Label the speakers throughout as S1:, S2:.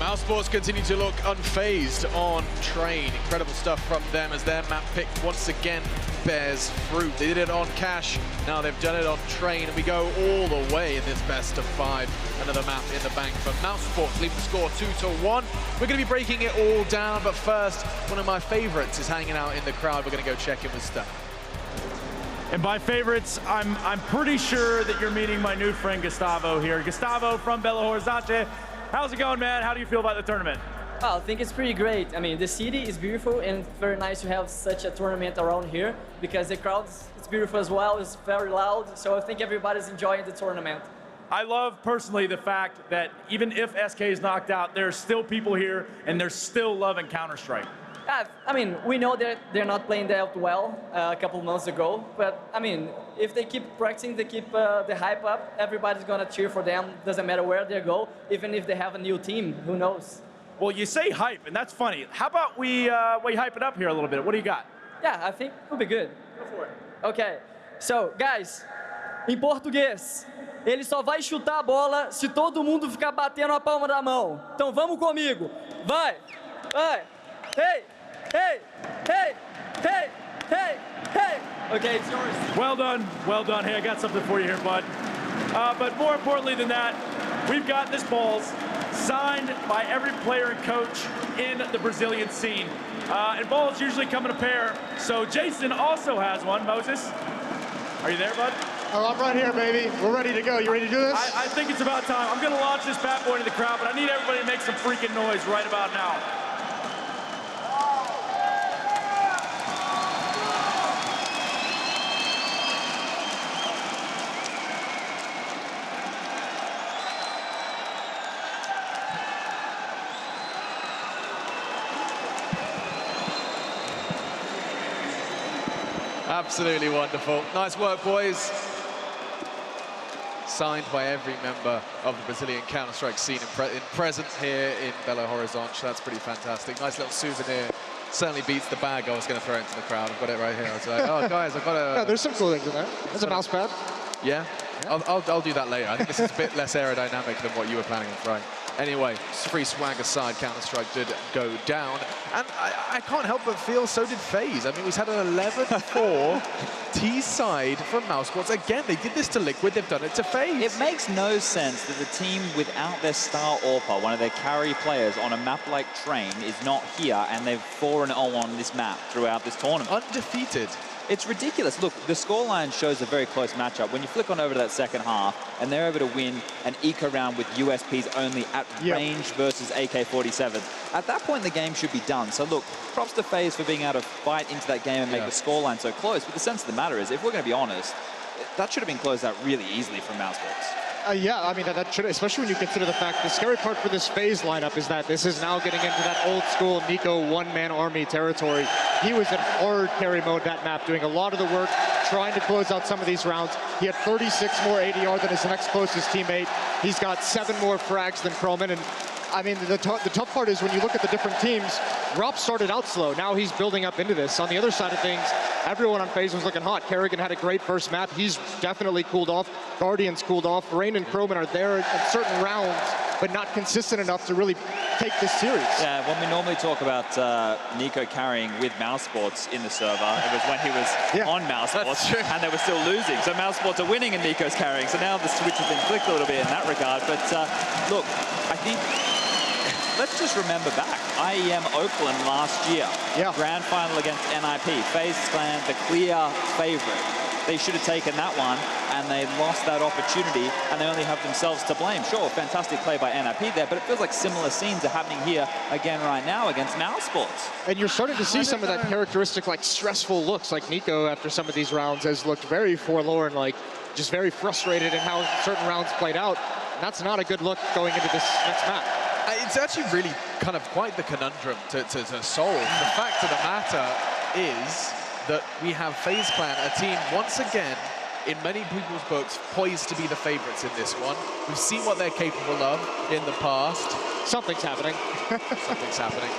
S1: mousesports continue to look unfazed on Train. Incredible stuff from them as their map pick once again bears fruit. They did it on Cash, now they've done it on Train, and we go all the way in this best of 5. Another map in the bank for mousesports, leaving the score 2-1. We're going to be breaking it all down, but first, one of my favorites is hanging out in the crowd. We're going to go check in with Steph.
S2: And by favorites, I'm pretty sure that you're meeting my new friend Gustavo here. Gustavo from Belo Horizonte. How's it going, man? How do you feel about the tournament?
S3: Well, I think it's pretty great. I mean, the city is beautiful, and it's very nice to have such a tournament around here because the crowd is beautiful as well. It's very loud, so I think everybody's enjoying the tournament.
S2: I love personally the fact that even if SK is knocked out, there's still people here and they're still loving Counter-Strike.
S3: I mean, we know that they're not playing that well a couple months ago, but I mean, if they keep practicing, they keep the hype up, everybody's gonna cheer for them. Doesn't matter where they go, even if they have a new team, who knows?
S2: Well, you say hype, and that's funny. How about we hype it up here a little bit? What do you got?
S3: Yeah, I think it'll be good.
S2: Go for it.
S3: Okay, so guys, em português, ele só vai chutar a bola se todo mundo ficar batendo a palma da mão. Então vamos comigo. Vai, vai. Hey, hey, hey, hey, hey, hey. Okay, it's yours.
S2: Well done, well done. Hey, I got something for you here, bud. But more importantly than that, we've got this balls signed by every player and coach in the Brazilian scene. And balls usually come in a pair, so Jason also has one. Moses, are you there, bud?
S4: Oh, I'm right here, baby. We're ready to go. You ready to do this?
S2: I think it's about time. I'm gonna launch this bad boy into the crowd, but I need everybody to make some freaking noise right about now.
S1: Absolutely wonderful. Nice work, boys. Signed by every member of the Brazilian Counter-Strike scene in present here in Belo Horizonte. That's pretty fantastic. Nice little souvenir. Certainly beats the bag I was going to throw into the crowd. I've got it right here. I was like, oh, guys, I've got a...
S4: Yeah, there's some cool things in there. There's a mouse pad.
S1: Yeah? I'll do that later. I think this is a bit less aerodynamic than what you were planning on throwing. Anyway, free swag aside, Counter-Strike did go down. And I can't help but feel so did FaZe. I mean, we've had an 11-4 T-side from mousesports. Again, they did this to Liquid, they've done it to FaZe.
S5: It makes no sense that the team without their star AWPer, one of their carry players on a map like Train, is not here, and they've 4-0 on this map throughout this tournament.
S1: Undefeated.
S5: It's ridiculous. Look, the scoreline shows a very close matchup. When you flick on over to that second half, and they're able to win an eco round with USPs only at range versus AK-47, at that point the game should be done. So look, props to FaZe for being able to fight into that game and make the scoreline so close. But the sense of the matter is, if we're going to be honest, that should have been closed out really easily from mousesports.
S4: Yeah, I mean, that should, especially when you consider the fact, the scary part for this FaZe lineup is that this is now getting into that old school Nico one-man army territory. He was in hard carry mode that map, doing a lot of the work, trying to close out some of these rounds. He had 36 more ADR than his next closest teammate. He's got 7 more frags than Croman, and I mean, the tough part is when you look at the different teams, Rop started out slow. Now he's building up into this. On the other side of things, everyone on FaZe was looking hot. Kerrigan had a great first map. He's definitely cooled off. Guardian's cooled off. Rain and Croman are there in certain rounds, but not consistent enough to really take this series.
S5: Yeah, when we normally talk about Nico carrying with mousesports in the server, it was when he was on mousesports and they were still losing. So mousesports are winning and Nico's carrying. So now the switch has been flicked a little bit in that regard. But look, I think let's just remember back. IEM Oakland last year, grand final against NIP. FaZe Clan, the clear favorite. They should have taken that one, and they lost that opportunity, and they only have themselves to blame. Sure, fantastic play by NIP there, but it feels like similar scenes are happening here again right now against mousesports.
S4: And you're starting to see some of that characteristic, like, stressful looks. Like Nico, after some of these rounds, has looked very forlorn, like, just very frustrated in how certain rounds played out. And that's not a good look going into this next map.
S1: It's actually really kind of quite the conundrum to solve. The fact of the matter is that we have FaZe Clan, a team once again, in many people's books, poised to be the favorites in this one. We've seen what they're capable of in the past.
S4: Something's happening.
S1: Something's happening.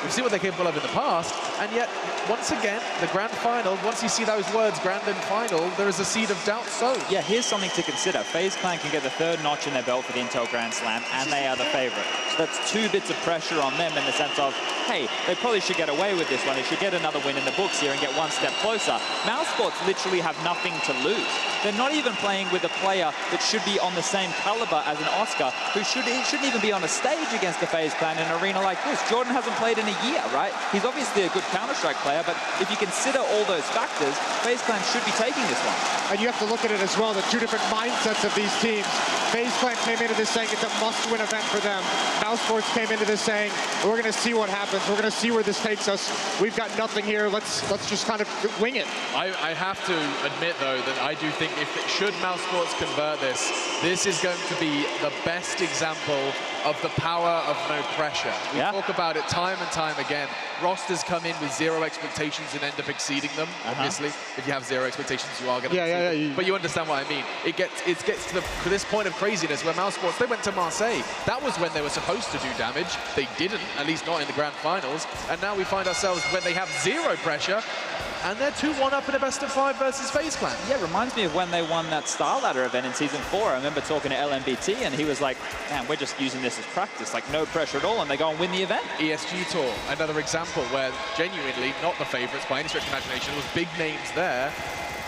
S1: We've seen what they're capable of in the past, and yet, once again, the grand final, once you see those words, grand and final, there is a seed of doubt sown.
S5: Yeah, here's something to consider. FaZe Clan can get the 3rd notch in their belt for the Intel Grand Slam, and they are the favorite. So that's 2 bits of pressure on them in the sense of, hey, they probably should get away with this one. They should get another win in the books here and get 1 step closer. mousesports literally have nothing to lose. They're not even playing with a player that should be on the same caliber as an Oscar, who shouldn't even be on a stage against the FaZe Clan in an arena like this. Jordan hasn't played in a year, right? He's obviously a good Counter-Strike player, but if you consider all those factors, FaZe Clan should be taking this one.
S4: And you have to look at it as well, the 2 different mindsets of these teams. FaZe Clan came into this saying it's a must-win event for them. mousesports came into this saying, we're going to see what happens. We're going to see where this takes us. We've got nothing here. Let's just kind of wing it.
S1: I have to admit, though, that I do think should mousesports convert this, this is going to be the best example of the power of no pressure. We talk about it time and time again. Rosters come in with 0 expectations and end up exceeding them. Obviously, if you have 0 expectations, you are going to exceed them. But you understand what I mean. It gets to this point of craziness where mousesports, they went to Marseille. That was when they were supposed to do damage. They didn't, at least not in the grand finals. And now we find ourselves when they have 0 pressure, and they're 2-1 up in a best-of-5 versus FaZe Clan.
S5: Yeah, it reminds me of when they won that Star Ladder event in Season 4. I remember talking to LMBT, and he was like, man, we're just using this as practice, like no pressure at all, and they go and win the event.
S1: ESG Tour, another example where genuinely not the favorites by any stretch of imagination, with big names there.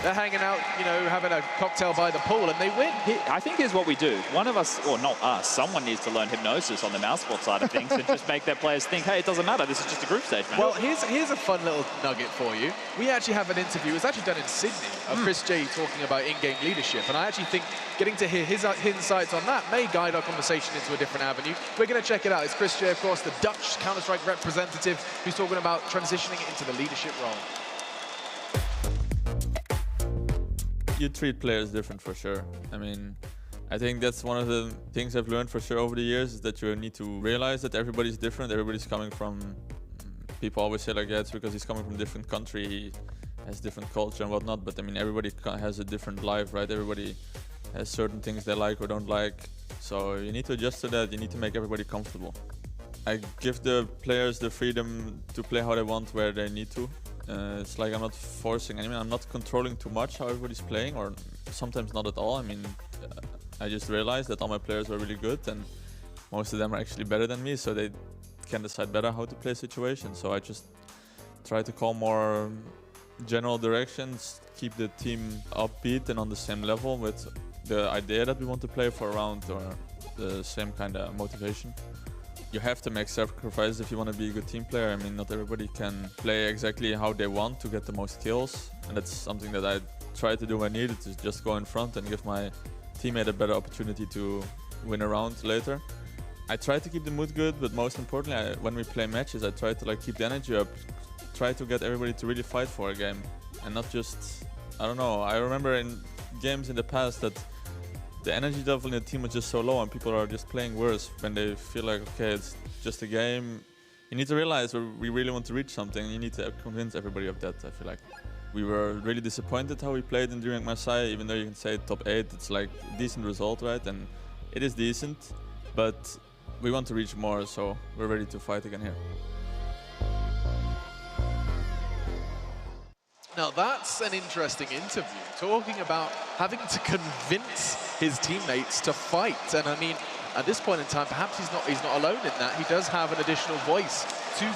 S1: They're hanging out, you know, having a cocktail by the pool, and they win.
S5: I think here's what we do. One of us, or not us, someone needs to learn hypnosis on the mousesports side of things and just make their players think, hey, it doesn't matter, this is just a group stage, man.
S1: Well, here's a fun little nugget for you. We actually have an interview, it was actually done in Sydney, of Chris J talking about in-game leadership, and I actually think getting to hear his insights on that may guide our conversation into a different avenue. We're going to check it out. It's Chris J, of course, the Dutch Counter-Strike representative, who's talking about transitioning into the leadership role.
S6: You treat players different for sure. I mean, I think that's one of the things I've learned for sure over the years, is that you need to realize that everybody's different. Everybody's coming from, people always say like, yeah, it's because he's coming from a different country, he has different culture and whatnot, but I mean, everybody has a different life, right? Everybody has certain things they like or don't like. So you need to adjust to that, you need to make everybody comfortable. I give the players the freedom to play how they want, where they need to. It's like I'm not forcing anyone, I'm not controlling too much how everybody's playing, or sometimes not at all. I mean, I just realized that all my players are really good and most of them are actually better than me, so they can decide better how to play situations. So I just try to call more general directions, keep the team upbeat and on the same level with the idea that we want to play for a round, or the same kind of motivation. You have to make sacrifices if you want to be a good team player. I mean, not everybody can play exactly how they want to get the most kills, and that's something that I try to do when needed, to just go in front and give my teammate a better opportunity to win a round later. I try to keep the mood good, but most importantly, when we play matches, I try to keep the energy up, try to get everybody to really fight for a game, and not just, I don't know, I remember in games in the past that the energy level in the team was just so low and people are just playing worse when they feel like, okay, it's just a game. You need to realize we really want to reach something. You need to convince everybody of that, I feel like. We were really disappointed how we played during Marseille, even though you can say top 8, it's like a decent result, right? And it is decent, but we want to reach more, so we're ready to fight again here.
S1: Now that's an interesting interview, talking about having to convince his teammates to fight. And I mean, at this point in time, perhaps he's not alone in that. He does have an additional voice to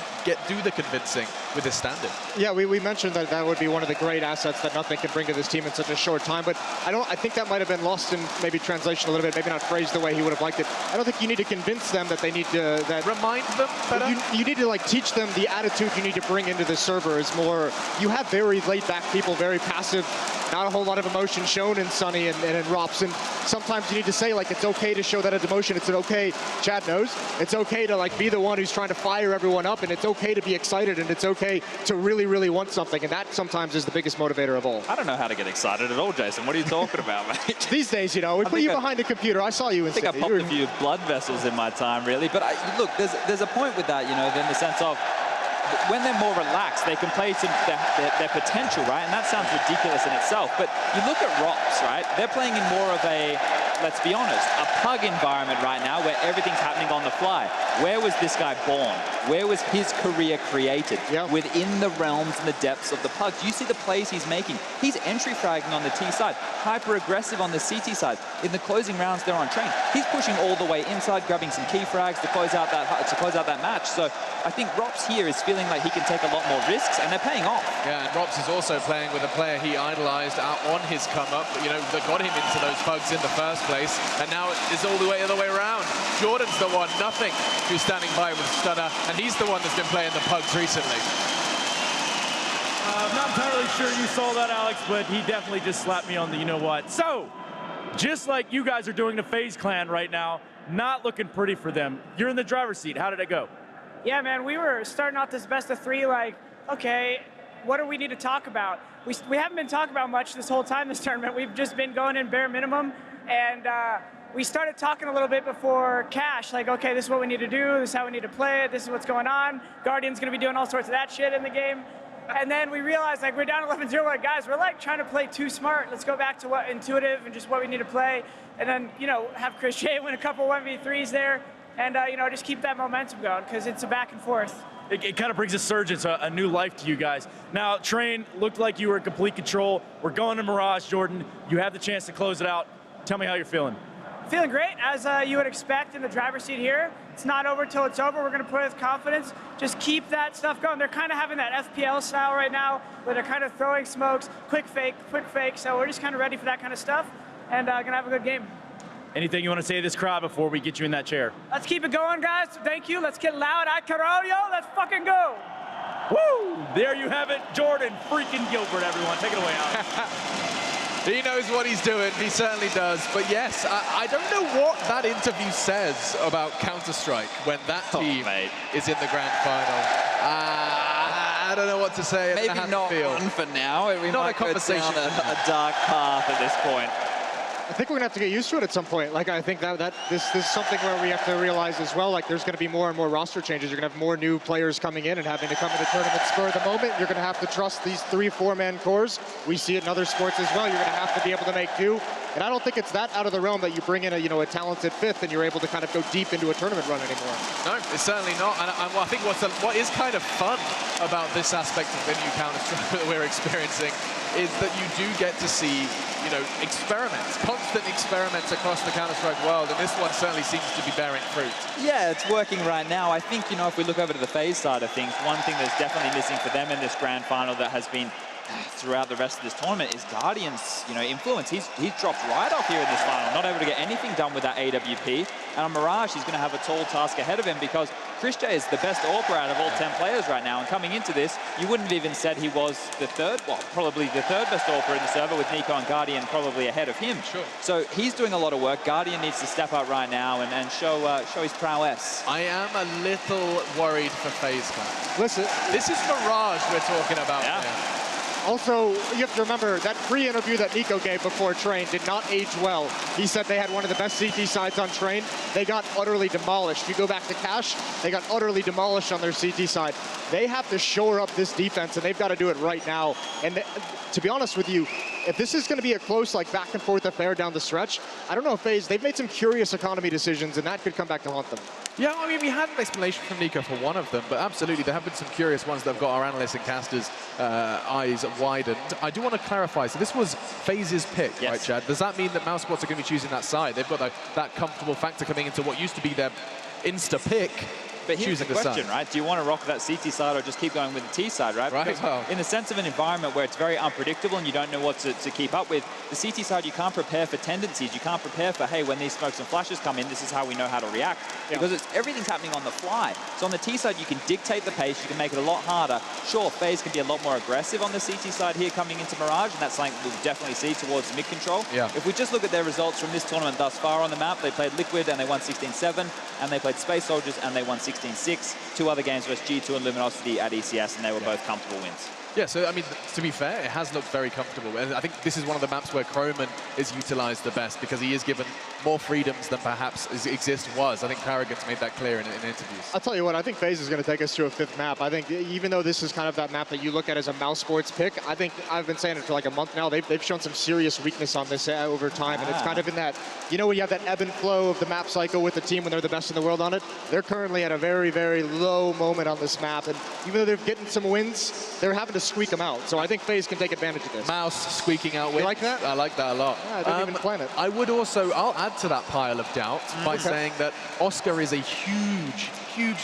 S1: do the convincing with his standard.
S4: Yeah, we mentioned that that would be one of the great assets that nothing can bring to this team in such a short time, but I think that might have been lost in maybe translation a little bit, maybe not phrased the way he would have liked it. I don't think you need to convince them that they need to...
S1: Remind them better?
S4: You need to teach them the attitude you need to bring into the server is more... You have very laid-back people, very passive, not a whole lot of emotion shown in Sunny and in Robson. Sometimes you need to say, it's okay to show that emotion. It's okay, Chad knows, it's okay to be the one who's trying to fire everyone up, and it's okay to be excited, and it's okay to really, really want something, and that sometimes is the biggest motivator of all.
S5: I don't know how to get excited at all, Jason. What are you talking about, mate?
S4: These days, we put you behind a computer. I saw you in Sydney.
S5: I think I popped a few blood vessels in my time, really. But look, there's a point with that, in the sense of when they're more relaxed, they can play to their potential, right? And that sounds ridiculous in itself. But you look at Rops, right? They're playing in more of a let's be honest, a pug environment right now where everything's happening on the fly. Where was this guy born? Where was his career created? Within the realms and the depths of the pugs. You see the plays he's making. He's entry fragging on the T side, hyper aggressive on the CT side. In the closing rounds, they're on train. He's pushing all the way inside, grabbing some key frags to close out that match. So I think Rops here is feeling like he can take a lot more risks, and they're paying off.
S1: Yeah, and Rops is also playing with a player he idolized out on his come up, you know, that got him into those pugs in the first place, and now it's all the other way around. Jordan's the one, nothing, who's standing by with Stunner, and he's the one that's been playing the pugs recently.
S2: I'm not entirely sure you saw that, Alex, but he definitely just slapped me on the you-know-what. So, just like you guys are doing the FaZe clan right now, not looking pretty for them. You're in the driver's seat. How did it go?
S7: Yeah, man, we were starting off this best of three like, okay, what do we need to talk about? We haven't been talking about much this whole time this tournament. We've just been going in bare minimum, and we started talking a little bit before Cash, like, okay, this is what we need to do, this is how we need to play it, this is what's going on. Guardian's gonna be doing all sorts of that shit in the game. And then we realized, like, we're down 11-0, like, guys, we're like trying to play too smart. Let's go back to what intuitive and just what we need to play. And then, you know, have Chris J win a couple 1v3s there, and, you know, just keep that momentum going, because it's a back and forth.
S2: It kind of brings a surge into a new life to you guys. Now, Train looked like you were in complete control. We're going to Mirage, Jordan. You have the chance to close it out. Tell me how you're feeling.
S7: Feeling great, as you would expect in the driver's seat here. It's not over till it's over. We're going to play with confidence. Just keep that stuff going. They're kind of having that FPL style right now, where they're kind of throwing smokes, quick fake. So we're just kind of ready for that kind of stuff, and going to have a good game.
S2: Anything you want to say to this crowd before we get you in that chair?
S7: Let's keep it going, guys. Thank you. Let's get loud. I Carollo. Let's fucking go.
S2: Woo! There you have it. Jordan freaking Gilbert, everyone. Take it away, Alex.
S1: He knows what he's doing, he certainly does. But yes, I don't know what that interview says about Counter-Strike when that team is in the grand final. I don't know what to say.
S5: Maybe not one for now. We
S1: not
S5: might
S1: a conversation.
S5: go down a dark path at this point.
S4: I think we're gonna have to get used to it at some point. Like, I think that this is something where we have to realize as well, like, there's gonna be more and more roster changes. You're gonna have more new players coming in and having to come in the tournament spur of the moment. You're gonna have to trust these 3-4-man cores. We see it in other sports as well. You're gonna have to be able to make do. And I don't think it's that out of the realm that you bring in a talented fifth and you're able to kind of go deep into a tournament run anymore.
S1: No, it's certainly not. And I think what is kind of fun about this aspect of the new Counter-Strike that we're experiencing is that you do get to see, you know, experiments, constant experiments across the Counter-Strike world, and this one certainly seems to be bearing fruit.
S5: Yeah, it's working right now. I think, you know, if we look over to the FaZe side of things, one thing that's definitely missing for them in this grand final that has been throughout the rest of this tournament is Guardian's, you know, influence. He's dropped right off here in this final, not able to get anything done with that AWP. And on Mirage, he's going to have a tall task ahead of him because Chris J is the best AWPer out of all 10 players right now. And coming into this, you wouldn't have even said he was the third, well, probably the third best AWPer in the server, with Nico and Guardian probably ahead of him.
S1: Sure.
S5: So he's doing a lot of work. Guardian needs to step up right now and show his prowess.
S1: I am a little worried for FaZe fans.
S4: Listen,
S1: this is Mirage we're talking about here.
S4: Also, you have to remember that pre-interview that Nico gave before Train did not age well. He said they had one of the best CT sides on Train. They got utterly demolished. If you go back to Cash, they got utterly demolished on their CT side. They have to shore up this defense, and they've got to do it right now. And to be honest with you, if this is going to be a close, like, back and forth affair down the stretch, I don't know if FaZe, they've made some curious economy decisions, and that could come back to haunt them.
S1: Yeah, I mean, we had an explanation from Nico for one of them, but absolutely, there have been some curious ones that have got our analysts and casters' eyes widened. I do want to clarify, so this was FaZe's pick, right, Chad? Does that mean that mousesports are going to be choosing that side? They've got that comfortable factor coming into what used to be their insta-pick.
S5: But here's the question, right? Do you want to rock that CT side or just keep going with the T side, right?
S1: Right.
S5: Because in the sense of an environment where it's very unpredictable and you don't know what to keep up with, the CT side, you can't prepare for tendencies. You can't prepare for, hey, when these smokes and flashes come in, this is how we know how to react. Because everything's happening on the fly. So on the T side, you can dictate the pace. You can make it a lot harder. Sure, FaZe can be a lot more aggressive on the CT side here coming into Mirage, and that's something we'll definitely see towards mid control.
S1: Yeah.
S5: If we just look at their results from this tournament thus far on the map, they played Liquid and they won 16-7, and they played Space Soldiers and they won 16-6. 2 other games versus G2 and Luminosity at ECS, and they were both comfortable wins.
S1: Yeah, so I mean, to be fair, it has looked very comfortable. And I think this is one of the maps where Croman is utilized the best because he is given more freedoms than perhaps Exist was. I think Paragon's made that clear in interviews.
S4: I'll tell you what, I think FaZe is going to take us to a 5th map. I think even though this is kind of that map that you look at as a mousesports pick, I think I've been saying it for like a month now, they've shown some serious weakness on this over time. And it's kind of in that, you know, when you have that ebb and flow of the map cycle with the team when they're the best in the world on it, they're currently at a very, very low moment on this map. And even though they're getting some wins, they're having to squeak them out. So I think FaZe can take advantage of this.
S1: Mouse squeaking out wins.
S4: You like that?
S1: I like that a lot.
S4: Yeah, I didn't even plan it.
S1: I would also, I'll add to that pile of doubt by saying that Oscar is a huge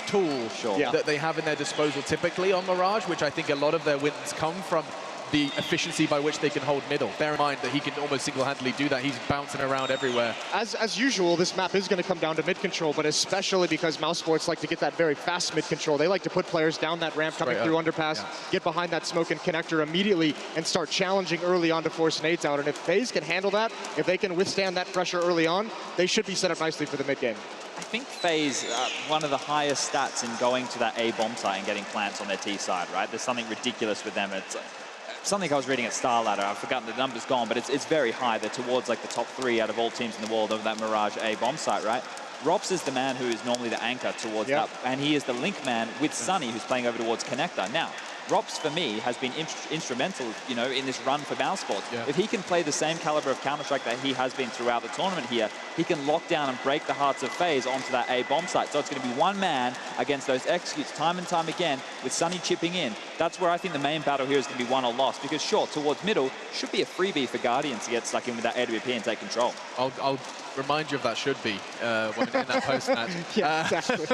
S1: tool that they have in their disposal typically on Mirage, which I think a lot of their wins come from the efficiency by which they can hold middle. Bear in mind that he can almost single-handedly do that. He's bouncing around everywhere.
S4: As usual, this map is going to come down to mid-control, but especially because mousesports like to get that very fast mid-control. They like to put players down that ramp, coming through underpass, get behind that smoke and connector immediately, and start challenging early on to force nades out. And if FaZe can handle that, if they can withstand that pressure early on, they should be set up nicely for the mid-game.
S5: I think FaZe, one of the highest stats in going to that A bomb site and getting plants on their T side, right? There's something ridiculous with them. It's something I was reading at Star Ladder. I've forgotten the number's gone, but it's very high. They're towards like the top 3 out of all teams in the world over that Mirage A bomb site, right? Rops is the man who is normally the anchor towards that, and he is the link man with Sunny, who's playing over towards Connector. Now, Rops, for me, has been instrumental, you know, in this run for mousesports. If he can play the same caliber of Counter-Strike that he has been throughout the tournament here, he can lock down and break the hearts of FaZe onto that A bomb site. So it's going to be one man against those executes time and time again with Sunny chipping in. That's where I think the main battle here is going to be won or lost, because sure, towards middle should be a freebie for Guardians to get stuck in with that AWP and take control.
S1: I'll remind you of that should be when in that post-match.
S4: Exactly.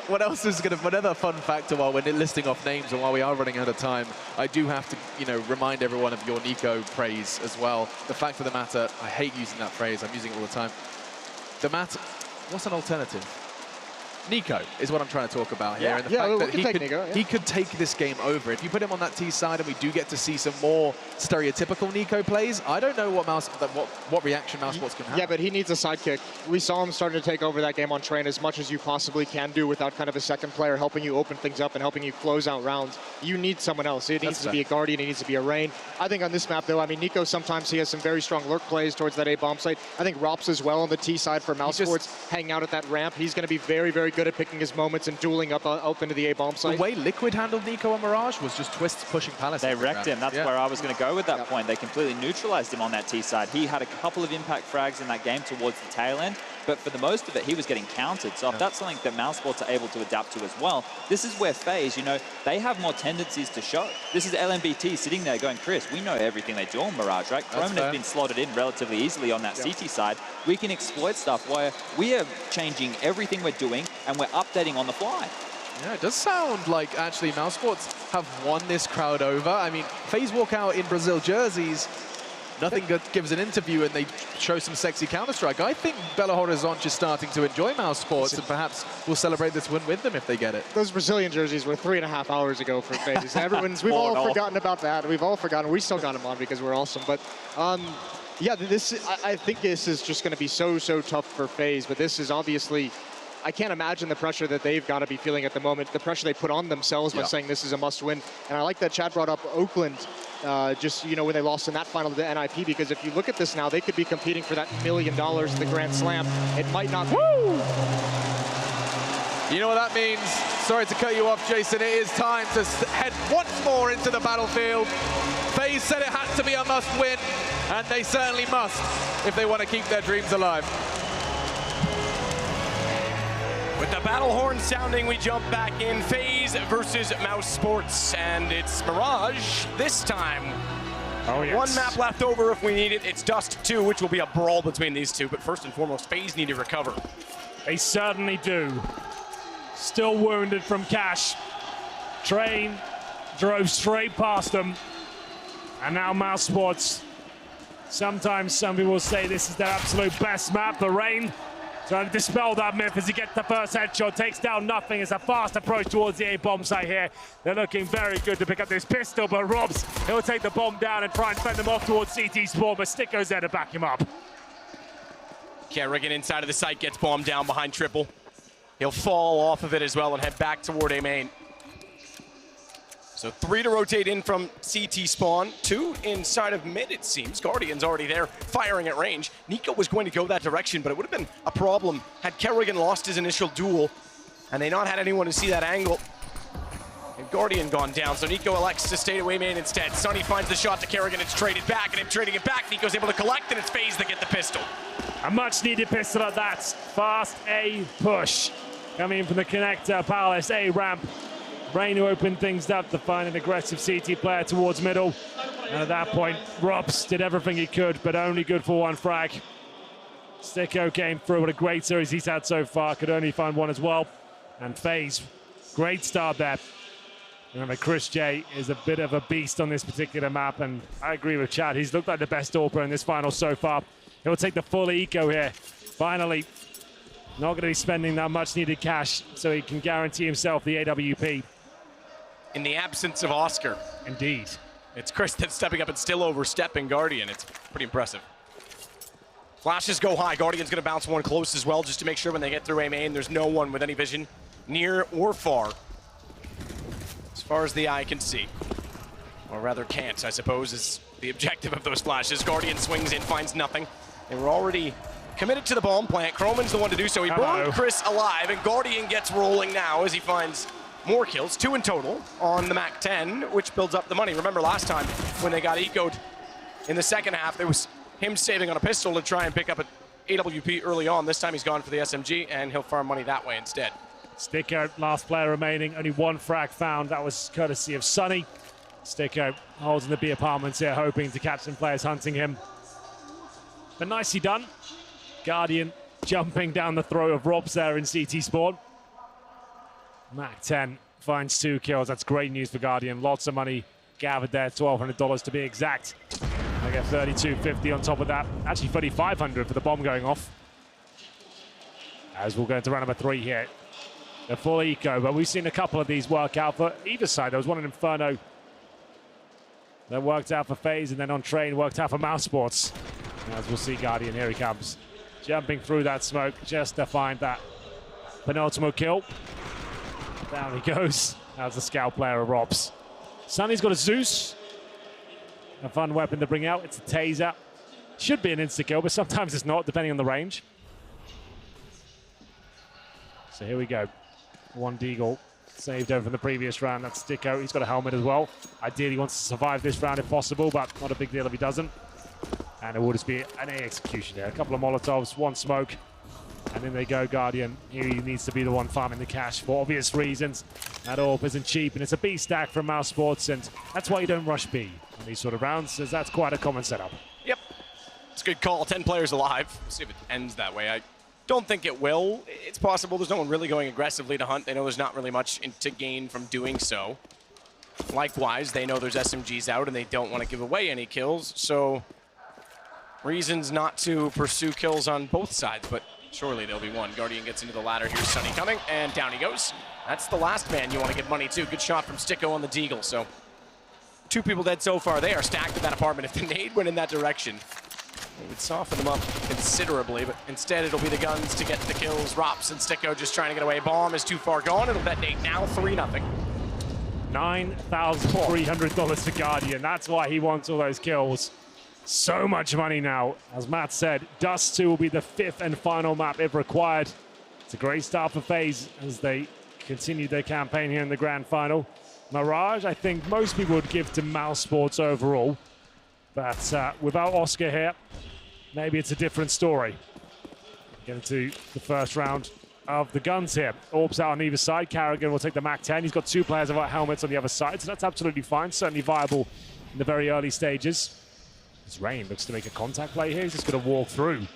S1: What else is going to, whatever fun factor while we're listing off names and while we are running out of time, I do have to, you know, remind everyone of your Nico praise as well. The fact of the matter, I hate using that phrase, I'm using it all the time. The matter, what's an alternative? Nico is what I'm trying to talk about here. And the fact that he could take this game over. If you put him on that T side and we do get to see some more stereotypical Nico plays, I don't know what reaction mousesports can have.
S4: Yeah, but he needs a sidekick. We saw him starting to take over that game on train as much as you possibly can do without kind of a second player helping you open things up and helping you close out rounds. You need someone else. It needs to be a Guardian, it needs to be a Rain. I think on this map, though, I mean, Nico sometimes he has some very strong lurk plays towards that A bomb site. I think Rops as well on the T side for mousesports, hanging out at that ramp. He's going to be very, very good at picking his moments and dueling up into the A bomb site.
S1: The way Liquid handled Nico on Mirage was just twists pushing Palace.
S5: They wrecked him. That's where I was going to go with that point. They completely neutralized him on that T side. He had a couple of impact frags in that game towards the tail end, but for the most of it, he was getting countered. So if that's something that mousesports are able to adapt to as well, this is where FaZe, you know, they have more tendencies to show. This is LMBT sitting there going, Chris, we know everything they do on Mirage, right? Croman has been slotted in relatively easily on that CT side. We can exploit stuff where we are changing everything we're doing and we're updating on the fly.
S1: Yeah, it does sound like actually mousesports have won this crowd over. I mean, FaZe walk out in Brazil jerseys, nothing good gives an interview and they show some sexy Counter-Strike. I think Belo Horizonte is starting to enjoy mousesports and perhaps we'll celebrate this win with them if they get it.
S4: Those Brazilian jerseys were 3.5 hours ago for FaZe. We've all forgotten about that. We've all forgotten. We still got them on because we're awesome. But yeah, I think this is just going to be so tough for FaZe. But this is obviously, I can't imagine the pressure that they've got to be feeling at the moment, the pressure they put on themselves by saying this is a must-win. And I like that Chad brought up Oakland, just, you know, when they lost in that final to the NIP, because if you look at this now, they could be competing for that $1 million at the Grand Slam. It might not be.
S1: You know what that means? Sorry to cut you off, Jason. It is time to head once more into the battlefield. FaZe said it had to be a must-win, and they certainly must if they want to keep their dreams alive.
S8: With the battle horn sounding, we jump back in. FaZe versus mousesports, and it's Mirage this time. One map left over if we need it. It's Dust 2, which will be a brawl between these two. But first and foremost, FaZe need to recover.
S2: They certainly do. Still wounded from Cash. Train drove straight past them. And now mousesports. Sometimes some people say this is their absolute best map. The Rain trying to dispel that myth as he gets the first headshot, takes down nothing. It's a fast approach towards the A-bomb site here. They're looking very good to pick up this pistol, but Robs, he'll take the bomb down and try and fend them off towards CT Sport, but Stick goes there to back him up.
S8: Kerrigan inside of the site gets bombed down behind Triple. He'll fall off of it as well and head back toward A main. So 3 to rotate in from CT spawn, 2 inside of mid, it seems. Guardian's already there, firing at range. Nico was going to go that direction, but it would have been a problem had Kerrigan lost his initial duel and they not had anyone to see that angle. And Guardian gone down, so Nico elects to stay away main instead. Sunny finds the shot to Kerrigan, it's traded back, and in trading it back, Nico's able to collect, and it's FaZe that get the pistol.
S2: A much-needed pistol at that. Fast A push. Coming in from the connector, Palace, A ramp. Rain who opened things up to find an aggressive CT player towards middle. And at that point, Robs did everything he could, but only good for 1 frag. Sticko came through. What a great series he's had so far. Could only find 1 as well. And FaZe, great start there. Remember, Chris J is a bit of a beast on this particular map, and I agree with Chad. He's looked like the best AWPer in this final so far. He'll take the full eco here. Finally, not going to be spending that much needed cash, so he can guarantee himself the AWP.
S8: In the absence of Oscar.
S2: Indeed.
S8: It's Chris that's stepping up and still overstepping Guardian. It's pretty impressive. Flashes go high. Guardian's going to bounce 1 close as well, just to make sure when they get through A main, there's no one with any vision near or far. As far as the eye can see. Or rather can't, I suppose, is the objective of those flashes. Guardian swings in, finds nothing. They were already committed to the bomb plant. Croman's the one to do so. He burned Chris alive, and Guardian gets rolling now as he finds more kills, 2 in total on the MAC-10, which builds up the money. Remember last time when they got eco'd in the second half, there was him saving on a pistol to try and pick up an AWP early on. This time he's gone for the SMG, and he'll farm money that way instead.
S2: Sticko, last player remaining, only 1 frag found. That was courtesy of Sunny. Sticko holds in the B apartments here, hoping to catch some players hunting him. But nicely done. Guardian jumping down the throat of Robs there in CT spawn. MAC-10 finds 2 kills. That's great news for Guardian. Lots of money gathered there, $1,200 to be exact. I get $3,250 on top of that. Actually, $3,500 for the bomb going off. As we'll go into round number 3 here. The full eco, but we've seen a couple of these work out for either side. There was one in Inferno that worked out for FaZe, and then on Train worked out for mousesports. As we'll see, Guardian, here he comes. Jumping through that smoke just to find that penultimate kill. Down he goes. That's the scout player of Robs. Sunny's got a Zeus. A fun weapon to bring out. It's a taser. Should be an insta-kill, but sometimes it's not, depending on the range. So here we go. 1 deagle saved over from the previous round. That's Sticko. He's got a helmet as well. Ideally wants to survive this round if possible, but not a big deal if he doesn't. And it will just be an A execution there. A couple of Molotovs, 1 smoke. And in they go, Guardian. He needs to be the one farming the cash for obvious reasons. That AWP isn't cheap, and it's a B stack from mousesports, and that's why you don't rush B on these sort of rounds, as that's quite a common setup.
S8: Yep. It's a good call. 10 players alive. We'll see if it ends that way. I don't think it will. It's possible. There's no one really going aggressively to hunt. They know there's not really much to gain from doing so. Likewise, they know there's SMGs out, and they don't want to give away any kills, so reasons not to pursue kills on both sides, but surely there'll be one. Guardian gets into the ladder. Here's Sunny coming, and down he goes. That's the last man you want to give money to. Good shot from Sticko on the deagle. So 2 people dead so far. They are stacked in that apartment. If the nade went in that direction, it would soften them up considerably, but instead it'll be the guns to get the kills. Rops and Sticko just trying to get away. Bomb is too far gone. It'll detonate now, 3-0.
S2: $9,300 for Guardian. That's why he wants all those kills. So much money now. As Matt said, Dust 2 will be the 5th and final map if required. It's a great start for FaZe as they continue their campaign here in the grand final. Mirage, I think most people would give to mousesports overall. But without Oscar here, maybe it's a different story. Get into the first round of the guns here. Orbs out on either side. Kerrigan will take the MAC-10. He's got 2 players without helmets on the other side, so that's absolutely fine. Certainly viable in the very early stages. As Rain looks to make a contact play here. He's just going to walk through.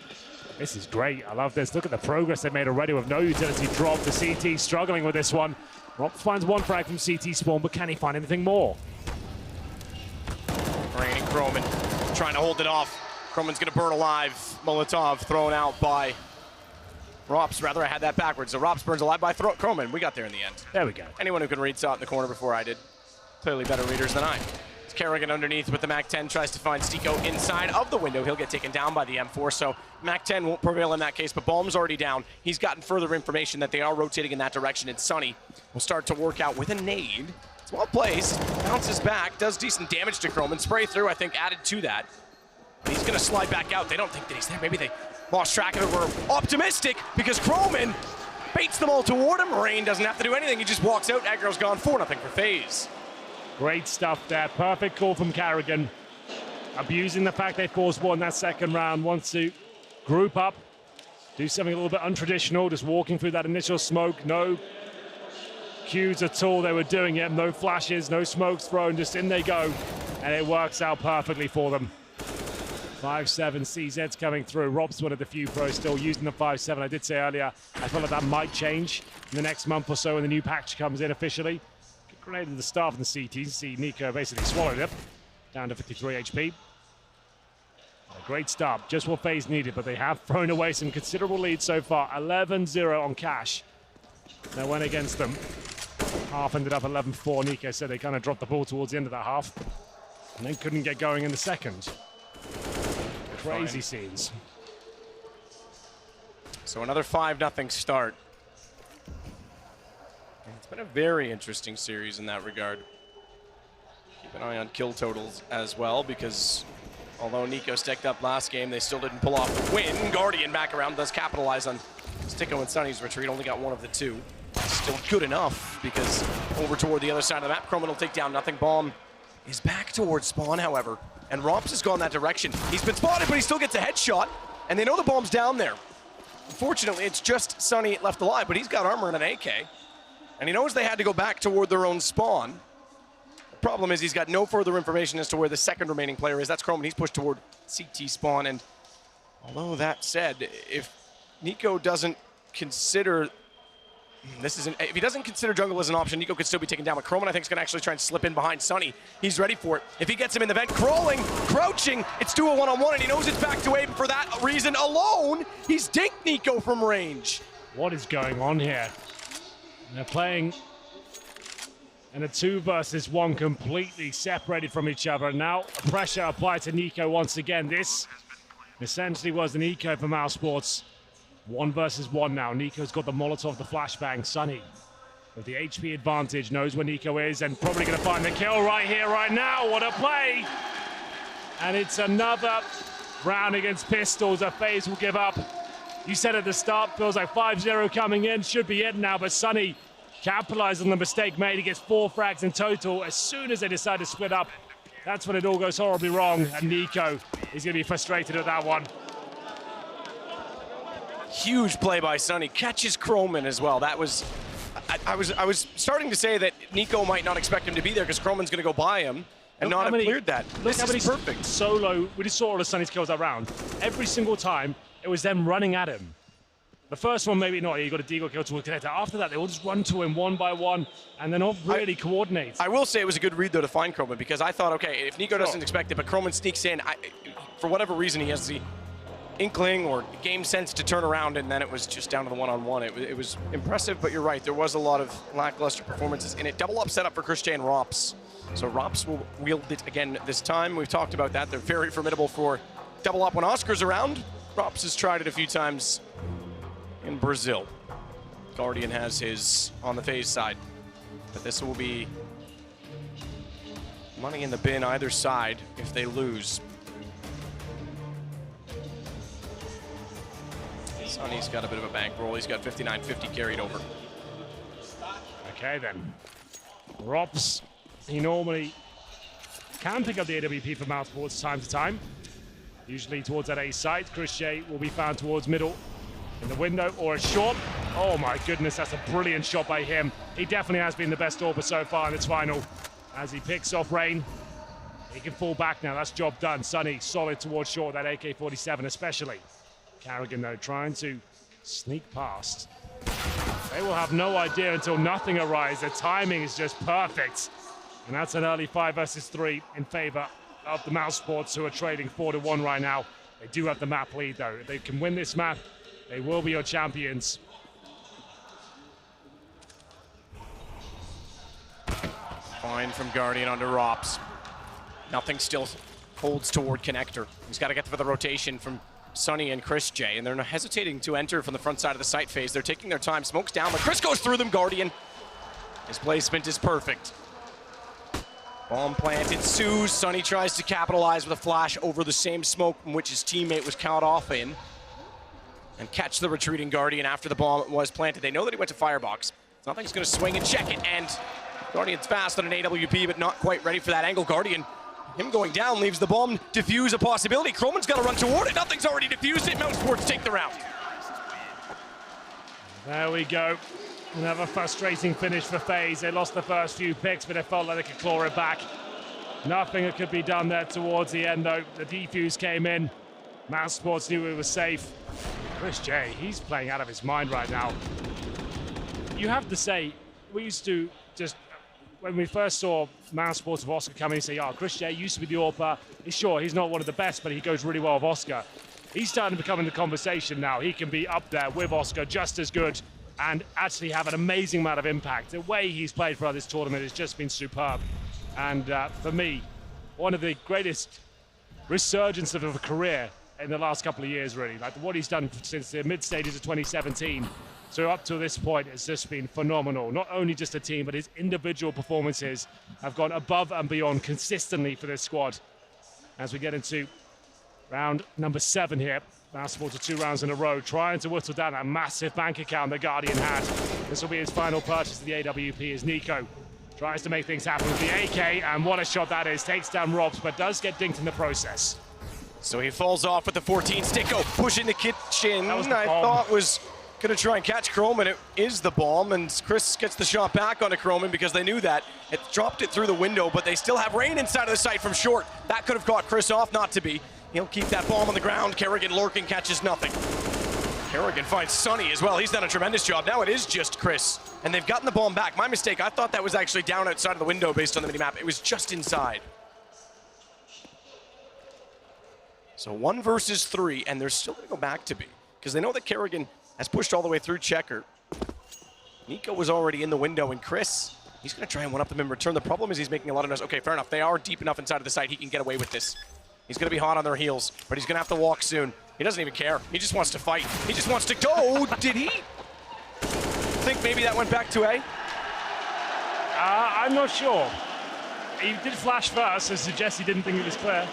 S2: This is great. I love this. Look at the progress they've made already with no utility drop. The CT struggling with this one. Rops finds 1 frag from CT spawn, but can he find anything more?
S8: Rain and Croman trying to hold it off. Croman's going to burn alive. Molotov thrown out by Rops. Rather, I had that backwards. So Rops burns alive by Croman. We got there in the end.
S2: There we go.
S8: Anyone who could read saw it in the corner before I did. Clearly better readers than I. Kerrigan underneath with the MAC-10 tries to find Sticko inside of the window. He'll get taken down by the M4, so MAC-10 won't prevail in that case, but Bomb's already down. He's gotten further information that they are rotating in that direction, and Sunny will start to work out with a nade Small plays, bounces back, does decent damage to Croman. Spray through, I think, added to that. But he's gonna slide back out. They don't think that he's there. Maybe they lost track of it. We're optimistic because Croman baits them all toward him. Rain doesn't have to do anything. He just walks out. Aggro's gone 4-0 for FaZe.
S9: Great stuff there. Perfect call from Carrigan. Abusing the fact they forced one that second round. Wants to group up, do something a little bit untraditional, just walking through that initial smoke. No cues at all. They were doing it. No flashes, no smokes thrown. Just in they go. And it works out perfectly for them. 5-7 CZ's coming through. Rob's one of the few pros still using the 5-7. I did say earlier, I feel like that might change in the next month or so when the new patch comes in officially. Good grenade at the start from the CT. See Nico basically swallowed it. Down to 53 HP. A great start, just what FaZe needed, but they have thrown away some considerable leads so far. 11-0 on Cash. That went against them. Half ended up 11-4. Nico said they kind of dropped the ball towards the end of that half and then couldn't get going in the second. Crazy scenes.
S8: So another 5-0 start. It's been a very interesting series in that regard. Keep an eye on kill totals as well, because although Nico stacked up last game, they still didn't pull off the win. Guardian back around does capitalize on Sticko and Sunny's retreat, only got one of the two. Still good enough, because over toward the other side of the map, Croman will take down nothing. Bomb is back towards spawn, however, and Romps has gone that direction. He's been spotted, but he still gets a headshot, and they know the bomb's down there. Unfortunately, it's just Sunny left alive, but he's got armor and an AK, and he knows they had to go back toward their own spawn. The problem is he's got no further information as to where the second remaining player is. That's Croman. He's pushed toward CT spawn, and although that said, if Nico doesn't consider if he doesn't consider jungle as an option, Nico could still be taken down. But Croman, I think, is going to actually try and slip in behind Sunny. He's ready for it. If he gets him in the vent, crawling, crouching, it's 2 1-on-1, and he knows it's back to Abe. For that reason alone, he's dinked Nico from range.
S9: What is going on here? They're playing in a 2 versus 1, completely separated from each other. Now pressure applied to Nico once again. This essentially was an eco for mousesports. 1 versus 1 now. Nico's got the Molotov, the flashbang. Sunny with the HP advantage, knows where Nico is, and probably going to find the kill right here, right now. What a play! And it's another round against pistols that FaZe will give up. You said at the start, feels like 5-0 coming in, should be it now, but Sunny capitalized on the mistake made. He gets 4 frags in total. As soon as they decide to split up, that's when it all goes horribly wrong, and Nico is going to be frustrated at that one.
S8: Huge play by Sunny, catches Croman as well. That was, I was starting to say that Nico might not expect him to be there because Croman's going to go by him and not have cleared that. This is perfect.
S9: Solo, we just saw all of Sunny's kills that round. Every single time, it was them running at him. The first one, maybe not, you got a deagle kill towards connector. After that, they all just run to him one by one, and they're not really coordinate.
S8: I will say it was a good read, though, to find Croman, because I thought, okay, if Nico doesn't expect it, but Croman sneaks in, for whatever reason, he has the inkling or game sense to turn around, and then it was just down to the one-on-one. It was impressive, but you're right, there was a lot of lackluster performances in it. Double up setup for Chris J and Rops. So Rops will wield it again this time. We've talked about that. They're very formidable for double up when Oscar's around. Rops has tried it a few times in Brazil. Guardian has his on the FaZe side, but this will be money in the bin either side if they lose. Sunny's got a bit of a bankroll. He's got 59.50 carried over.
S9: Okay then. Rops, he normally can pick up the AWP for mousesports time to time. Usually towards that A site. Chris J will be found towards middle in the window or a short. Oh my goodness, that's a brilliant shot by him. He definitely has been the best AWPer so far in this final. As he picks off Rain, he can fall back now. That's job done. Sunny solid towards short, that AK-47 especially. Carrigan, though, trying to sneak past. They will have no idea until nothing arrives. The timing is just perfect. And that's an early 5 versus 3 in favor of the mousesports, who are trading 4-1 right now. They do have the map lead, though. If they can win this map, they will be your champions.
S8: Fine from Guardian onto Rops. Nothing still holds toward connector. He's got to get for the rotation from Sunny and Chris J, and they're not hesitating to enter from the front side of the site phase. They're taking their time. Smokes down, but Chris goes through them. Guardian. His placement is perfect. Bomb plant ensues. Sunny tries to capitalize with a flash over the same smoke from which his teammate was caught off in. And catch the retreating Guardian after the bomb was planted. They know that he went to Firebox. Nothing's going to swing and check it, and Guardian's fast on an AWP, but not quite ready for that angle. Guardian, him going down, leaves the bomb defuse a possibility. Croman's got to run toward it. Nothing's already defused it. mousesports take the round.
S9: There we go. Another frustrating finish for FaZe. They lost the first few picks, but they felt like they could claw it back. Nothing that could be done there towards the end, though. The defuse came in. mousesports knew it was safe. Chris J, he's playing out of his mind right now. You have to say, we used to just, when we first saw mousesports of Oscar coming, say, oh, Chris J used to be the AWPer. Sure, he's not one of the best, but he goes really well with Oscar. He's starting to become in the conversation now. He can be up there with Oscar, just as good, and actually have an amazing amount of impact. The way he's played for this tournament has just been superb. And for me, one of the greatest resurgence of a career in the last couple of years, really. Like what he's done since the mid stages of 2017. So up to this point, it's just been phenomenal. Not only just a team, but his individual performances have gone above and beyond consistently for this squad. As we get into round number 7 here, mousesports are 2 rounds in a row, trying to whittle down that massive bank account the Guardian had. This will be his final purchase of the AWP as Nico tries to make things happen with the AK, and what a shot that is. Takes down Robs, but does get dinked in the process.
S8: So he falls off with the 14. Sticko pushing the kitchen.
S9: That was the
S8: I
S9: bomb.
S8: thought was going to try and catch Croman. It is the bomb, and Chris gets the shot back onto Croman because they knew that. It dropped it through the window, but they still have rain inside of the site from short. That could have caught Chris off, not to be. He'll keep that bomb on the ground. Kerrigan lurking, catches nothing. Kerrigan finds Sunny as well. He's done a tremendous job. Now it is just Chris, and they've gotten the bomb back. My mistake, I thought that was actually down outside of the window based on the minimap. It was just inside. So 1 versus 3, and they're still going to go back to B because they know that Kerrigan has pushed all the way through checker. Nico was already in the window, and Chris, he's going to try and one-up them in return. The problem is he's making a lot of noise. Okay, fair enough. They are deep enough inside of the site. He can get away with this. He's going to be hot on their heels, but he's going to have to walk soon. He doesn't even care. He just wants to fight. He just wants to go. Did he think maybe that went back to A?
S9: I'm not sure. He did flash first, so suggests he didn't think it was clear.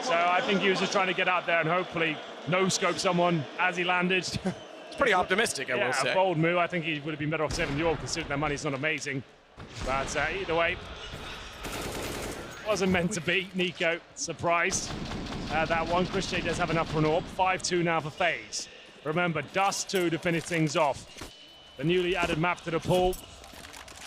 S9: So I think he was just trying to get out there and hopefully no-scope someone as he landed.
S8: It's pretty optimistic, I will say.
S9: A bold move. I think he would have been better off saving the AWP considering their money's not amazing. But either way, wasn't meant to be. Nico surprised. That one. Chris J does have enough for an AWP. 5-2 now for FaZe. Remember, Dust 2 to finish things off. The newly added map to the pool.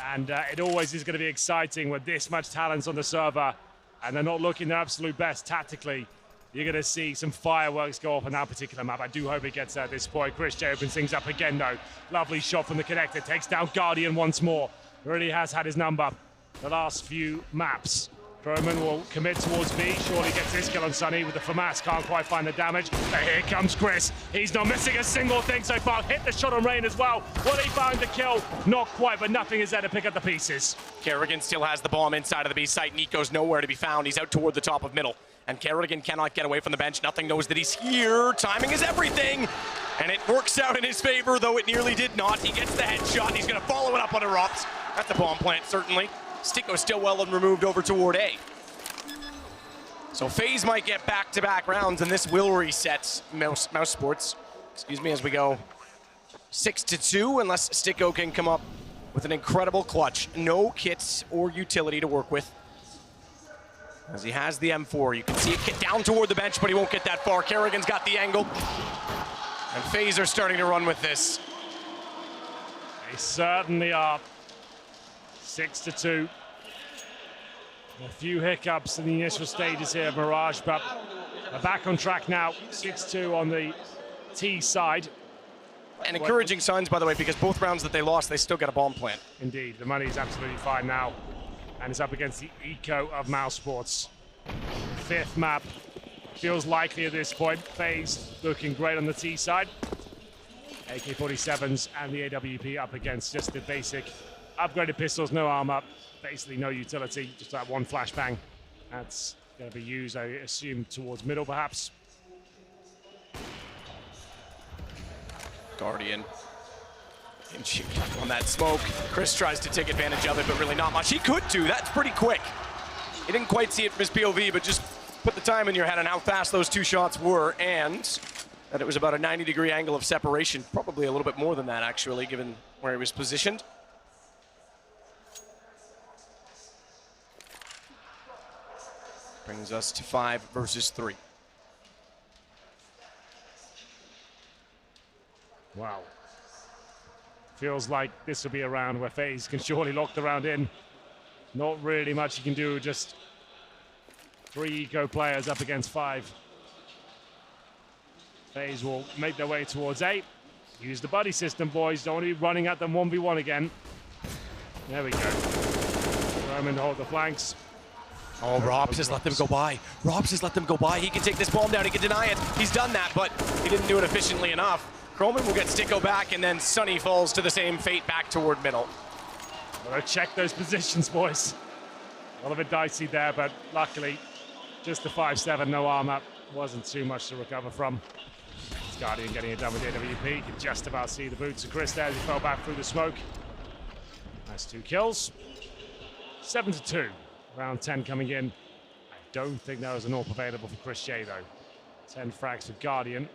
S9: And it always is going to be exciting with this much talent on the server. And they're not looking their absolute best tactically. You're going to see some fireworks go off on that particular map. I do hope it gets at this point. Chris J opens things up again, though. Lovely shot from the connector. Takes down Guardian once more. Really has had his number the last few maps. Croman will commit towards B. Surely gets his kill on Sunny with the FAMAS. Can't quite find the damage. But here comes Chris. He's not missing a single thing so far. Hit the shot on Rain as well. Will he find the kill? Not quite, but nothing is there to pick up the pieces.
S8: Kerrigan still has the bomb inside of the B site. Nico's nowhere to be found. He's out toward the top of middle. And Kerrigan cannot get away from the bench. Nothing knows that he's here. Timing is everything. And it works out in his favor, though it nearly did not. He gets the headshot, and he's going to follow it up on Erupts. That's a bomb plant, certainly. Sticko's still well and removed over toward A. So FaZe might get back-to-back rounds, and this will reset mousesports. Excuse me, as we go 6-2, unless Sticko can come up with an incredible clutch. No kits or utility to work with. As he has the M4, you can see it get down toward the bench, but he won't get that far. Kerrigan's got the angle. And FaZe are starting to run with this.
S9: They certainly are. 6-2. A few hiccups in the initial stages here of Mirage, but they're back on track now. 6-2 on the T side.
S8: And encouraging signs, by the way, because both rounds that they lost, they still got a bomb plant.
S9: Indeed, the money's absolutely fine now. And it's up against the eco of mousesports. 5th map. Feels likely at this point. FaZe looking great on the T side. AK-47s and the AWP up against just the basic upgraded pistols, no armor, basically no utility, just that one flashbang. That's going to be used, I assume, towards middle, perhaps.
S8: Guardian on that smoke. Chris tries to take advantage of it, but really not much. He could do. That's pretty quick. He didn't quite see it from his POV, but just put the time in your head on how fast those two shots were, and that it was about a 90-degree angle of separation. Probably a little bit more than that, actually, given where he was positioned. Brings us to 5 versus 3.
S9: Wow. Feels like this will be a round where FaZe can surely lock the round in. Not really much you can do, just 3 eco players up against 5. FaZe will make their way towards 8. Use the buddy system, boys. Don't want to be running at them 1v1 again. There we go. Roman to hold the flanks.
S8: Oh, Robs has let them go by. Robs has let them go by. He can take this bomb down. He can deny it. He's done that, but he didn't do it efficiently enough. Croman will get Sticko back, and then Sunny falls to the same fate back toward middle.
S9: Well, check those positions, boys. A little bit dicey there, but luckily, just the 5-7, no armor. Wasn't too much to recover from. Guardian getting it done with AWP. You can just about see the boots of Chris there as he fell back through the smoke. That's 2 kills. 7-2. Round 10 coming in. I don't think there was an AWP available for Chris J, though. 10 frags for Guardian.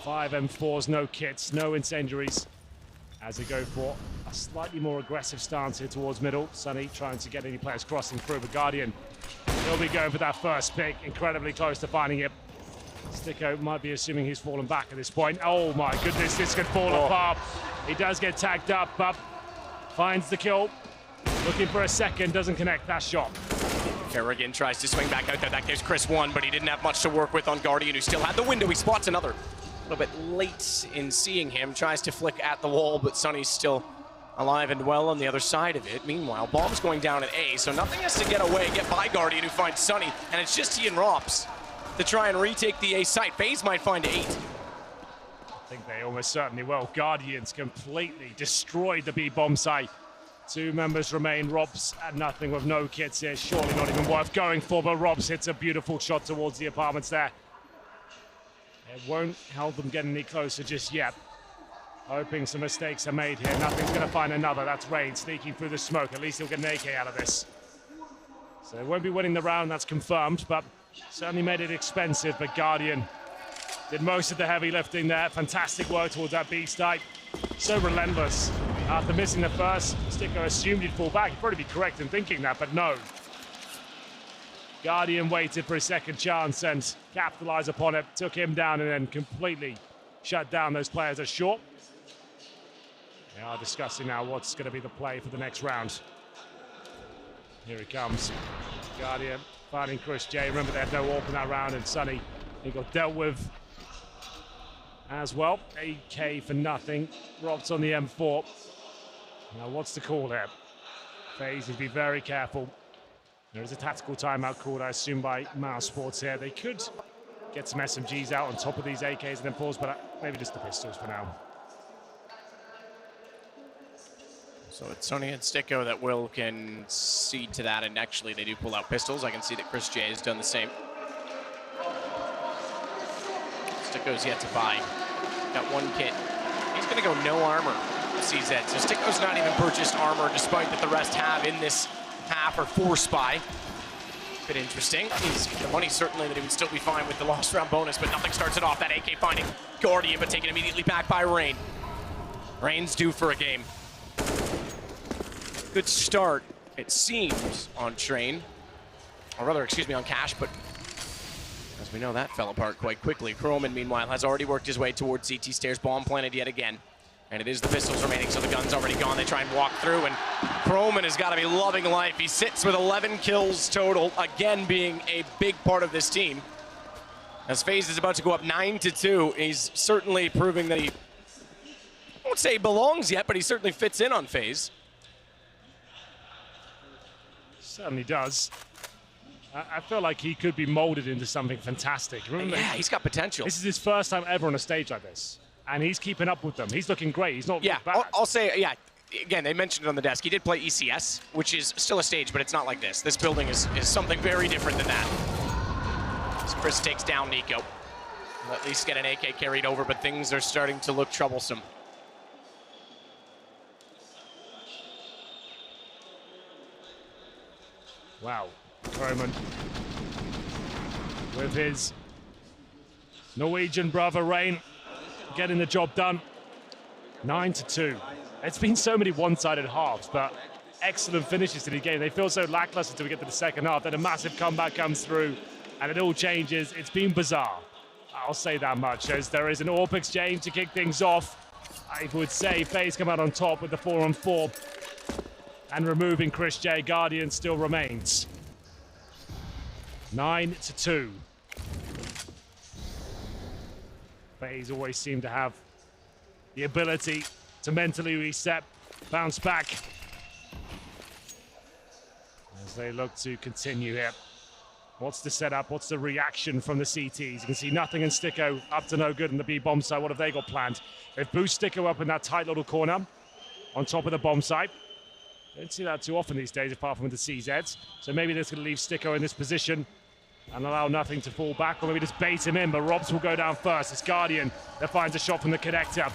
S9: 5 M4s, no kits, no incendiaries. As they go for a slightly more aggressive stance here towards middle. Sunny trying to get any players crossing through, but Guardian will be going for that first pick. Incredibly close to finding it. Sticko might be assuming he's fallen back at this point. Oh my goodness, this could fall apart. He does get tagged up, but finds the kill. Looking for a second, doesn't connect that shot.
S8: Kerrigan tries to swing back out there. That gives Chris 1, but he didn't have much to work with on Guardian, who still had the window. He spots another. A little bit late in seeing him. Tries to flick at the wall, but Sunny's still alive and well on the other side of it. Meanwhile, bomb's going down at A, so nothing has to get away, get by Guardian, who finds Sunny, and it's just he and Rops to try and retake the A site. FaZe might find 8.
S9: I think they almost certainly will. Guardians completely destroyed the B bomb site. 2 members remain. Robs at nothing with no kits here. Surely not even worth going for, but Robs hits a beautiful shot towards the apartments there. It won't help them get any closer just yet. Hoping some mistakes are made here. Nothing's going to find another. That's Rain sneaking through the smoke. At least he'll get an AK out of this. So they won't be winning the round, that's confirmed, but certainly made it expensive. But Guardian did most of the heavy lifting there. Fantastic work towards that B site. So relentless. After missing the first, Sticko assumed he'd fall back. He'd probably be correct in thinking that, but no. Guardian waited for a second chance and capitalized upon it. Took him down and then completely shut down those players at short. They are discussing now what's going to be the play for the next round. Here he comes. Guardian finding Chris J. Remember, they had no AWP in that round, and Sunny, he got dealt with as well. AK for nothing. Robs on the M4. Now, what's the call there? FaZe need to be very careful. There is a tactical timeout called, I assume, by mousesports here. They could get some SMGs out on top of these AKs and then pause, but maybe just the pistols for now.
S8: So it's Sunny and Sticko that will concede to that, and actually they do pull out pistols. I can see that Chris J has done the same. Sticko's yet to buy. Got 1 kit. He's going to go no armor, CZ. So Sticko's not even purchased armor, despite that the rest have in this half or 4 spy. Bit interesting. He's the money certainly that he would still be fine with the lost round bonus, but nothing starts it off. That AK finding Guardian, but taken immediately back by Rain. Rain's due for a game. Good start, it seems, on Train. Or rather, excuse me, on Cash, but as we know, that fell apart quite quickly. Croman, meanwhile, has already worked his way towards CT stairs. Bomb planted yet again. And it is the pistols remaining, so the gun's already gone. They try and walk through, and Croman has got to be loving life. He sits with 11 kills total, again being a big part of this team. As FaZe is about to go up 9-2, he's certainly proving that he, I won't say he belongs yet, but he certainly fits in on FaZe.
S9: Certainly does. I feel like he could be molded into something fantastic. Remember,
S8: yeah, he's got potential.
S9: This is his first time ever on a stage like this. And he's keeping up with them. He's looking great. He's not bad.
S8: I'll say, yeah, again, they mentioned it on the desk. He did play ECS, which is still a stage, but it's not like this. This building is something very different than that. As Chris takes down Nico. He'll at least get an AK carried over, but things are starting to look troublesome.
S9: Wow, Roman with his Norwegian brother Rain getting the job done. 9-2. It's been so many one-sided halves, but excellent finishes to the game. They feel so lackluster until we get to the second half. Then a massive comeback comes through, and it all changes. It's been bizarre. I'll say that much, as there is an AWP exchange to kick things off. I would say FaZe come out on top with the 4-on-4, and removing Chris J. Guardian still remains. 9-2. FaZe always seem to have the ability to mentally reset, bounce back as they look to continue here. What's the setup? What's the reaction from the CTs? You can see nothing and Sticko up to no good in the B bomb site. What have they got planned? They've boosted Sticko up in that tight little corner on top of the bomb site. Don't see that too often these days, apart from with the CZs. So maybe they're going to leave Sticko in this position and allow nothing to fall back, or maybe just bait him in, but Robs will go down first. It's Guardian that finds a shot from the connector.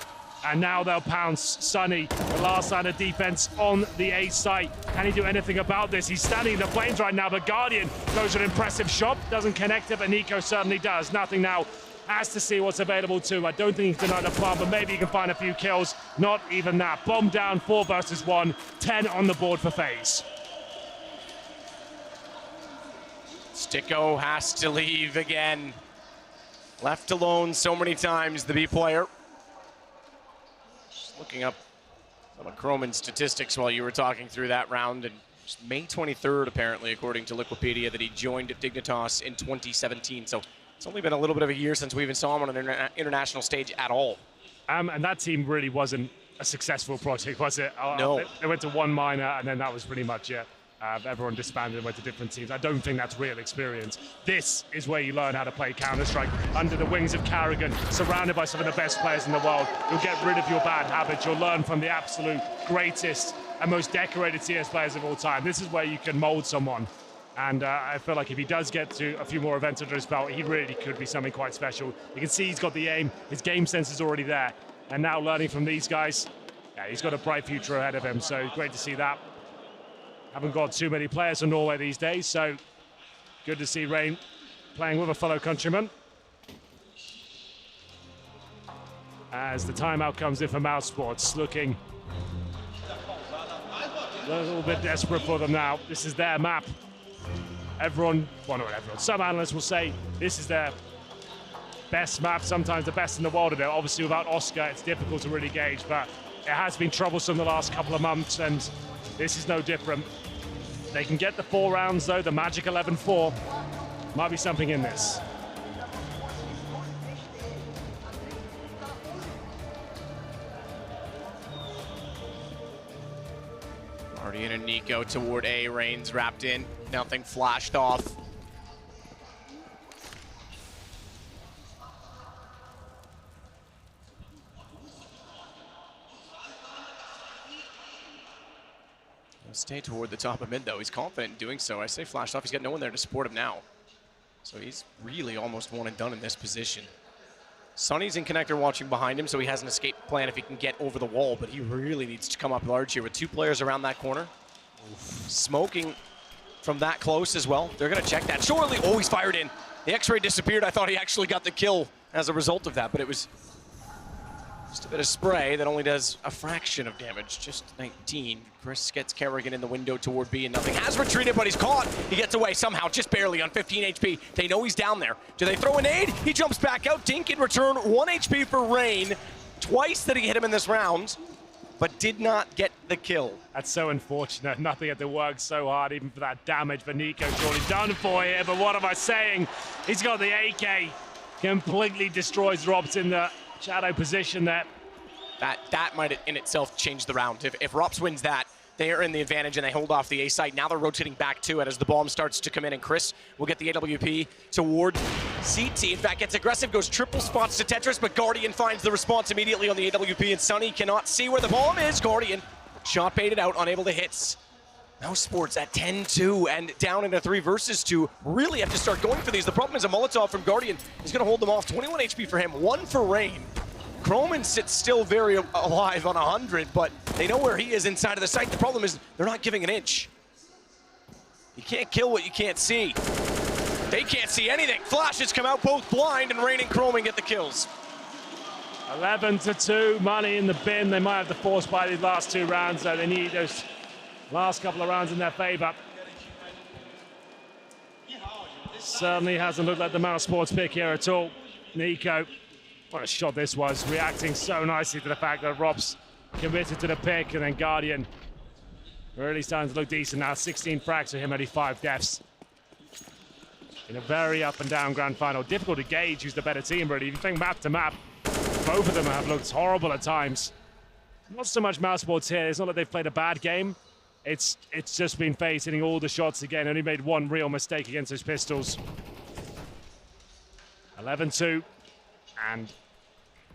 S9: And now they'll pounce Sunny, the last line of defense on the A site. Can he do anything about this? He's standing in the flames right now, but Guardian goes an impressive shot. Doesn't connect it, but Nico certainly does. Nothing now. Has to see what's available to him. I don't think he's denied the plant, but maybe he can find a few kills. Not even that. Bomb down, 4 versus 1. 10 on the board for FaZe.
S8: Sticko has to leave again. Left alone so many times, the B player. Just looking up some of Croman's statistics while you were talking through that round, and May 23rd, apparently, according to Liquipedia, that he joined Dignitas in 2017. So it's only been a little bit of a year since we even saw him on an international stage at all.
S9: And that team really wasn't a successful project, was it?
S8: No.
S9: They went to one minor, and then that was pretty much it. Everyone disbanded and went to different teams. I don't think that's real experience. This is where you learn how to play Counter-Strike, under the wings of Carrigan, surrounded by some of the best players in the world. You'll get rid of your bad habits. You'll learn from the absolute greatest and most decorated CS players of all time. This is where you can mold someone. And I feel like if he does get to a few more events under his belt, he really could be something quite special. You can see he's got the aim. His game sense is already there. And now learning from these guys, yeah, he's got a bright future ahead of him. So great to see that. Haven't got too many players from Norway these days, so good to see Rain playing with a fellow countryman. As the timeout comes in for mousesports, looking a little bit desperate for them now. This is their map. Everyone, well, not everyone, some analysts will say this is their best map, sometimes the best in the world. Obviously, without Oscar, it's difficult to really gauge, but it has been troublesome the last couple of months, and this is no different. They can get the 4 rounds, though. The magic 11-4 might be something in this.
S8: Guardian and Nico toward A. Rain's wrapped in. Nothing flashed off. Stay toward the top of mid, though. He's confident in doing so. I say flashed off. He's got no one there to support him now. So he's really almost one and done in this position. Sonny's in connector watching behind him, so he has an escape plan if he can get over the wall, but he really needs to come up large here with 2 players around that corner. Oof. Smoking from that close as well. They're going to check that. Shortly, oh, he's fired in. The X-ray disappeared. I thought he actually got the kill as a result of that, but it was just a bit of spray that only does a fraction of damage, just 19. Chris gets Kerrigan in the window toward B, and nothing. Has retreated, but he's caught. He gets away somehow, just barely on 15 HP. They know he's down there. Do they throw a nade? He jumps back out. Dink in return, 1 HP for Rain. Twice that he hit him in this round, but did not get the kill.
S9: That's so unfortunate. Nothing had to work so hard, even for that damage. But Nico surely done for here, but what am I saying? He's got the AK. Completely destroys Robs in the shadow position there.
S8: That might in itself change the round. If Rops wins that, they are in the advantage and they hold off the A site. Now they're rotating back to it as the bomb starts to come in, and Chris will get the AWP toward CT. In fact, gets aggressive, goes triple spots to Tetris, but Guardian finds the response immediately on the AWP, and Sunny cannot see where the bomb is. Guardian shot baited out, unable to hit. mousesports at 10-2 and down into 3 versus 2. Really have to start going for these. The problem is a Molotov from Guardian is going to hold them off. 21 HP for him, 1 for Rain. Croman sits still very alive on 100, but they know where he is inside of the site. The problem is they're not giving an inch. You can't kill what you can't see. They can't see anything. Flashes come out, both blind, and Rain and Chroming get the kills.
S9: 11-2, money in the bin. They might have to force by these last 2 rounds, so they need those last couple of rounds in their favor. Certainly hasn't looked like the mousesports pick here at all. Nico, what a shot this was, reacting so nicely to the fact that Rob's committed to the pick, and then Guardian really starting to look decent now. 16 frags for him, only 5 deaths. In a very up and down grand final. Difficult to gauge who's the better team, really. If you think map to map, both of them have looked horrible at times. Not so much mousesports here. It's not that they've played a bad game. It's just been FaZe hitting all the shots again. Only made one real mistake against those pistols. 11-2 and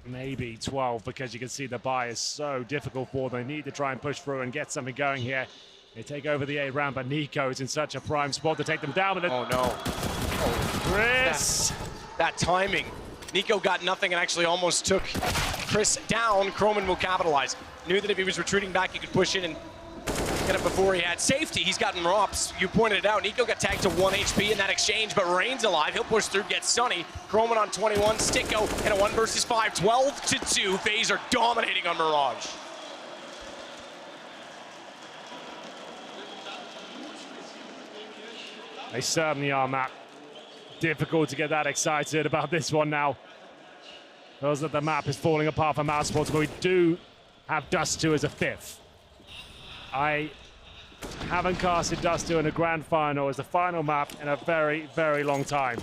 S9: maybe 12, because you can see the buy is so difficult for them. They need to try and push through and get something going here. They take over the A round, but Nico is in such a prime spot to take them down.
S8: Oh no.
S9: Chris!
S8: That timing. Nico got nothing and actually almost took Chris down. Croman will capitalize. Knew that if he was retreating back, he could push in and get him before he had safety. He's gotten ROPS. You pointed it out. Nico got tagged to 1 HP in that exchange, but Rain's alive. He'll push through, get Sunny. Croman on 21, Sticko in a 1 versus 5, 12-2. FaZe are dominating on Mirage.
S9: They certainly are, Matt. Difficult to get that excited about this one now. Feels that the map is falling apart for mousesports, but we do have Dust 2 as a 5th. I haven't casted Dust 2 in a grand final as the final map in a very, very long time.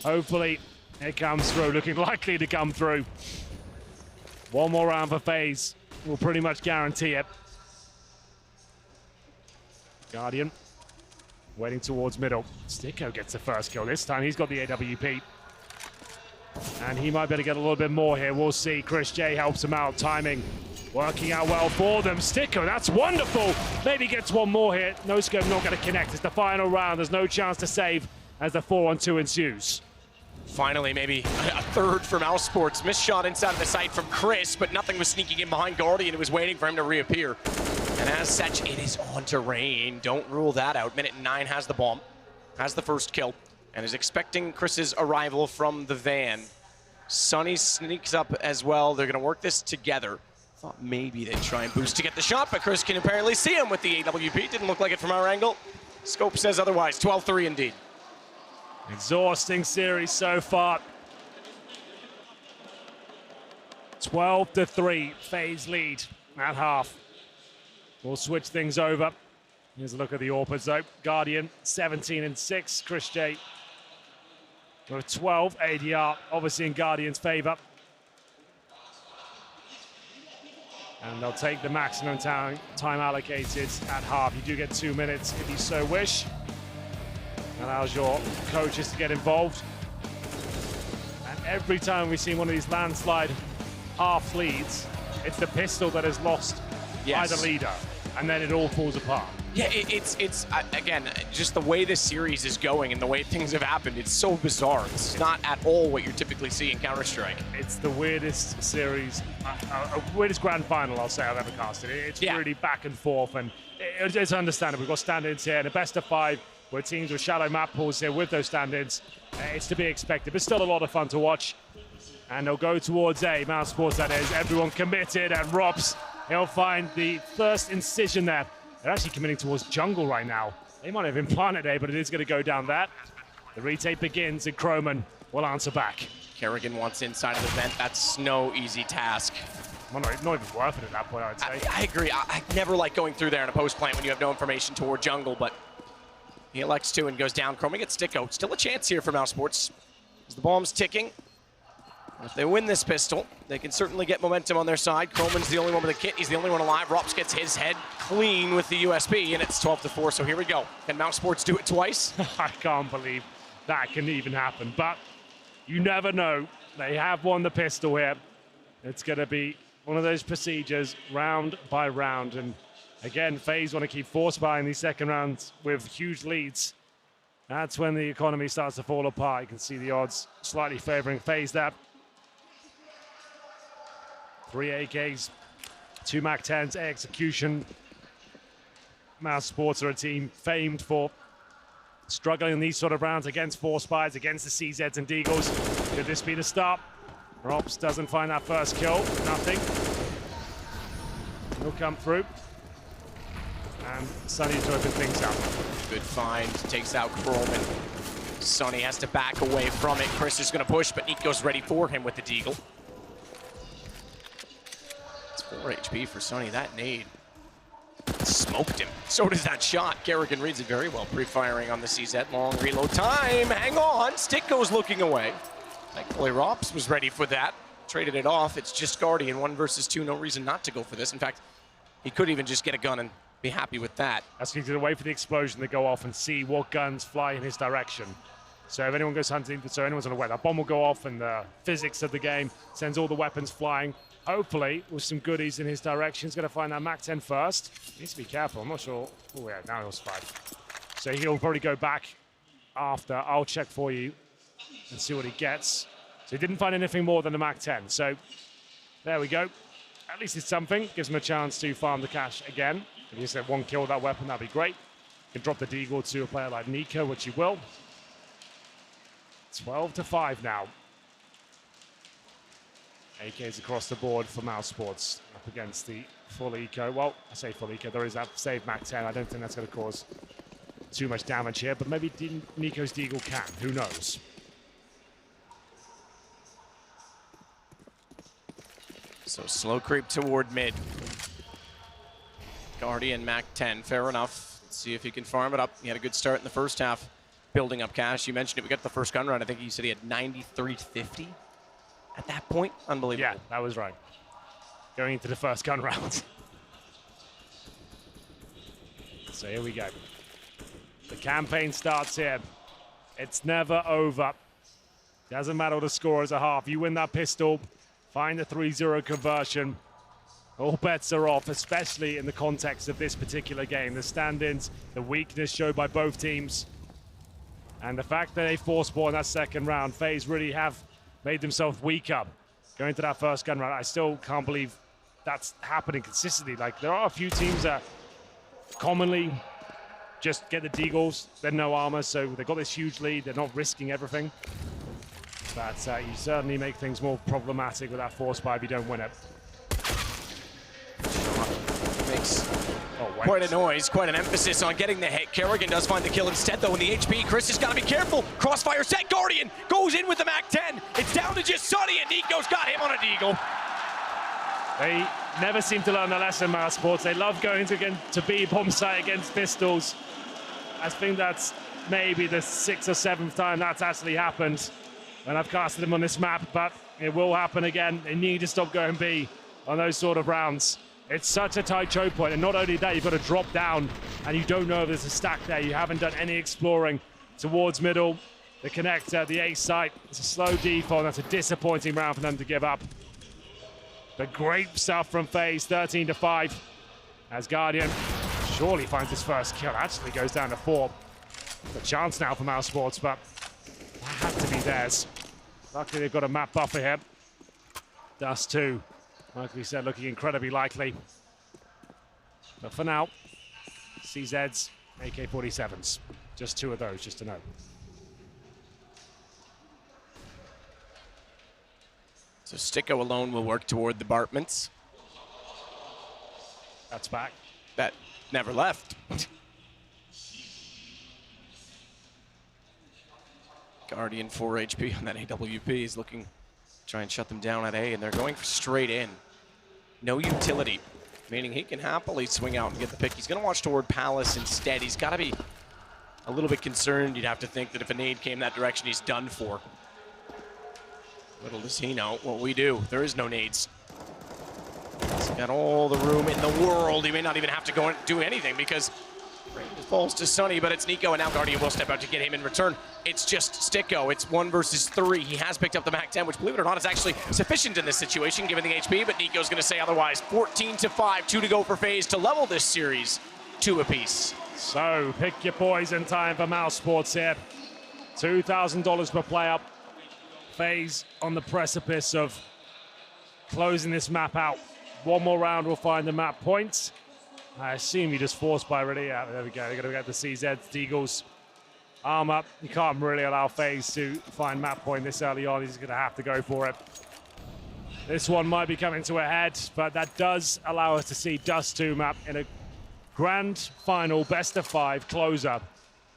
S9: Hopefully it comes through, looking likely to come through. One more round for FaZe will pretty much guarantee it. Guardian waiting towards middle. Sticko gets the first kill this time. He's got the AWP. And he might be able to get a little bit more here. We'll see. Chris J helps him out. Timing working out well for them. Sticko, that's wonderful. Maybe gets one more here. No scope, not going to connect. It's the final round. There's no chance to save as the 4-on-2 ensues.
S8: Finally, maybe a third for mousesports. Missed shot inside of the sight from Chris, but nothing was sneaking in behind Guardian. It was waiting for him to reappear. And as such, it is on to Rain. Don't rule that out. Minute 9 has the bomb, has the first kill, and is expecting Chris's arrival from the van. Sunny sneaks up as well. They're going to work this together. Thought maybe they'd try and boost to get the shot, but Chris can apparently see him with the AWP. Didn't look like it from our angle. Scope says otherwise. 12-3 indeed.
S9: Exhausting series so far. 12-3, FaZe lead at half. We'll switch things over. Here's a look at the AWPers though. Guardian 17-6, Chris J with 12 ADR, obviously in Guardian's favor. And they'll take the maximum time allocated at half. You do get 2 minutes if you so wish. Allows your coaches to get involved. And every time we've seen one of these landslide half leads, it's the pistol that has lost by the leader, and then it all falls apart.
S8: Yeah, it's again, just the way this series is going and the way things have happened, it's so bizarre. It's not at all what you typically see in Counter-Strike.
S9: It's the weirdest series, weirdest grand final I'll say I've ever casted. It's really back and forth, and it's understandable. We've got stand-ins here, and a best of 5 where teams with shallow map pools here with those stand-ins. It's to be expected, but still a lot of fun to watch. And they'll go towards A, mousesports that is. Everyone committed, and ROPS, he'll find the first incision there. They're actually committing towards jungle right now. They might have implanted A, but it is going to go down that. The retake begins, and Croman will answer back.
S8: Kerrigan wants inside of the vent. That's no easy task.
S9: Well, not even worth it at that point, I would say.
S8: I agree. I never like going through there in a post plant when you have no information toward jungle, but he elects to and goes down. Croman gets Sticko. Still a chance here for mousesports. As the bomb's ticking. If they win this pistol, they can certainly get momentum on their side. Croman's the only one with a kit. He's the only one alive. ROPS gets his head clean with the USB, and it's 12-4, so here we go. Can mousesports do it twice?
S9: I can't believe that can even happen, but you never know. They have won the pistol here. It's going to be one of those procedures, round by round, and again, FaZe want to keep force buying these second rounds with huge leads. That's when the economy starts to fall apart. You can see the odds slightly favoring FaZe there. 3 AKs, 2 MAC-10s, execution. mousesports are a team famed for struggling in these sort of rounds against Force Spies, against the CZs and Deagles. Could this be the start? Robs doesn't find that first kill, nothing. He'll come through. And Sunny to open things up.
S8: Good find, takes out Krolman. Sunny has to back away from it. Chris is going to push, but Nico's ready for him with the Deagle. It's 4 HP for Sunny. That nade smoked him. So does that shot. Kerrigan reads it very well. Pre-firing on the CZ. Long reload time. Hang on. Sticko's looking away. Thankfully, Rops was ready for that. Traded it off. It's just Guardian. 1 versus 2. No reason not to go for this. In fact, he could even just get a gun and be happy with that.
S9: That's going to wait for the explosion to go off and see what guns fly in his direction. So if anyone goes hunting, so anyone's unaware, that bomb will go off and the physics of the game sends all the weapons flying. Hopefully, with some goodies in his direction, he's going to find that MAC-10 first. Needs to be careful. I'm not sure. Oh, yeah, now he'll spike. So he'll probably go back after. I'll check for you and see what he gets. So he didn't find anything more than the MAC-10. So there we go. At least it's something. Gives him a chance to farm the cash again. If he just get 1 kill with that weapon, that'd be great. He can drop the Deagle to a player like Nico, which he will. 12-5 now. AKs across the board for mousesports up against the full eco. Well, I say full eco, there is that save MAC-10. I don't think that's going to cause too much damage here, but maybe Nico's Deagle can. Who knows?
S8: So slow creep toward mid. Guardian MAC-10, fair enough. Let's see if he can farm it up. He had a good start in the first half, building up cash. You mentioned it, we got the first gun run. I think you said he had 93-50 at that point. Unbelievable.
S9: Yeah, that was right. Going into the first gun round. So here we go. The campaign starts here. It's never over. Doesn't matter what the score is a half. You win that pistol, find the 3-0 conversion. All bets are off, especially in the context of this particular game. The stand-ins, the weakness showed by both teams, and the fact that they force ball in that second round. FaZe really have made themselves weaker going to that first gun round. I still can't believe that's happening consistently. Like, there are a few teams that commonly just get the Deagles, then no armor, so they've got this huge lead. They're not risking everything. But you certainly make things more problematic with that force buy if you don't win it.
S8: Makes quite a noise, quite an emphasis on getting the hit. Kerrigan does find the kill instead, though, in the HP. Chris has got to be careful. Crossfire set. Guardian goes in with the MAC-10. It's down to just Sunny, and Nico's got him on a Deagle.
S9: They never seem to learn the lesson, mousesports. They love going to B bomb site against pistols. I think that's maybe the 6th or 7th time that's actually happened when I've casted them on this map, but it will happen again. They need to stop going B on those sort of rounds. It's such a tight choke point, and not only that, you've got to drop down, and you don't know if there's a stack there. You haven't done any exploring towards middle. The connector, the A site, it's a slow default. That's a disappointing round for them to give up. But great stuff from FaZe, 13-5. As Guardian surely finds his first kill. Actually goes down to 4. A chance now for mousesports, but that had to be theirs. Luckily, they've got a map buffer here. Dust 2. Like we said, looking incredibly likely. But for now, CZs, AK-47s. Just 2 of those, just to know.
S8: So Sticko alone will work toward the Bartmans.
S9: That's back.
S8: That never left. Guardian 4 HP on that AWP is looking to try and shut them down at A, and they're going straight in. No utility, meaning he can happily swing out and get the pick. He's going to watch toward Palace instead. He's got to be a little bit concerned. You'd have to think that if a nade came that direction, he's done for. Little does he know what we do. There is no nades. He's got all the room in the world. He may not even have to go and do anything because it falls to Sunny, but it's Nico, and now Guardian will step out to get him in return. It's just Sticko. It's 1 versus 3. He has picked up the MAC-10, which, believe it or not, is actually sufficient in this situation, given the HP, but Nico's going to say otherwise. 14-5, 2 to go for FaZe to level this series, 2 apiece.
S9: So, pick your poison time for mousesports here. $2,000 per player. FaZe on the precipice of closing this map out. One more round will find the map point. I assume you just force by really. Yeah, there we go. They're going to get the CZs, Deagles. Arm up. You can't really allow FaZe to find map point this early on. He's going to have to go for it. This one might be coming to a head, but that does allow us to see Dust 2 map in a grand final best of 5 closer.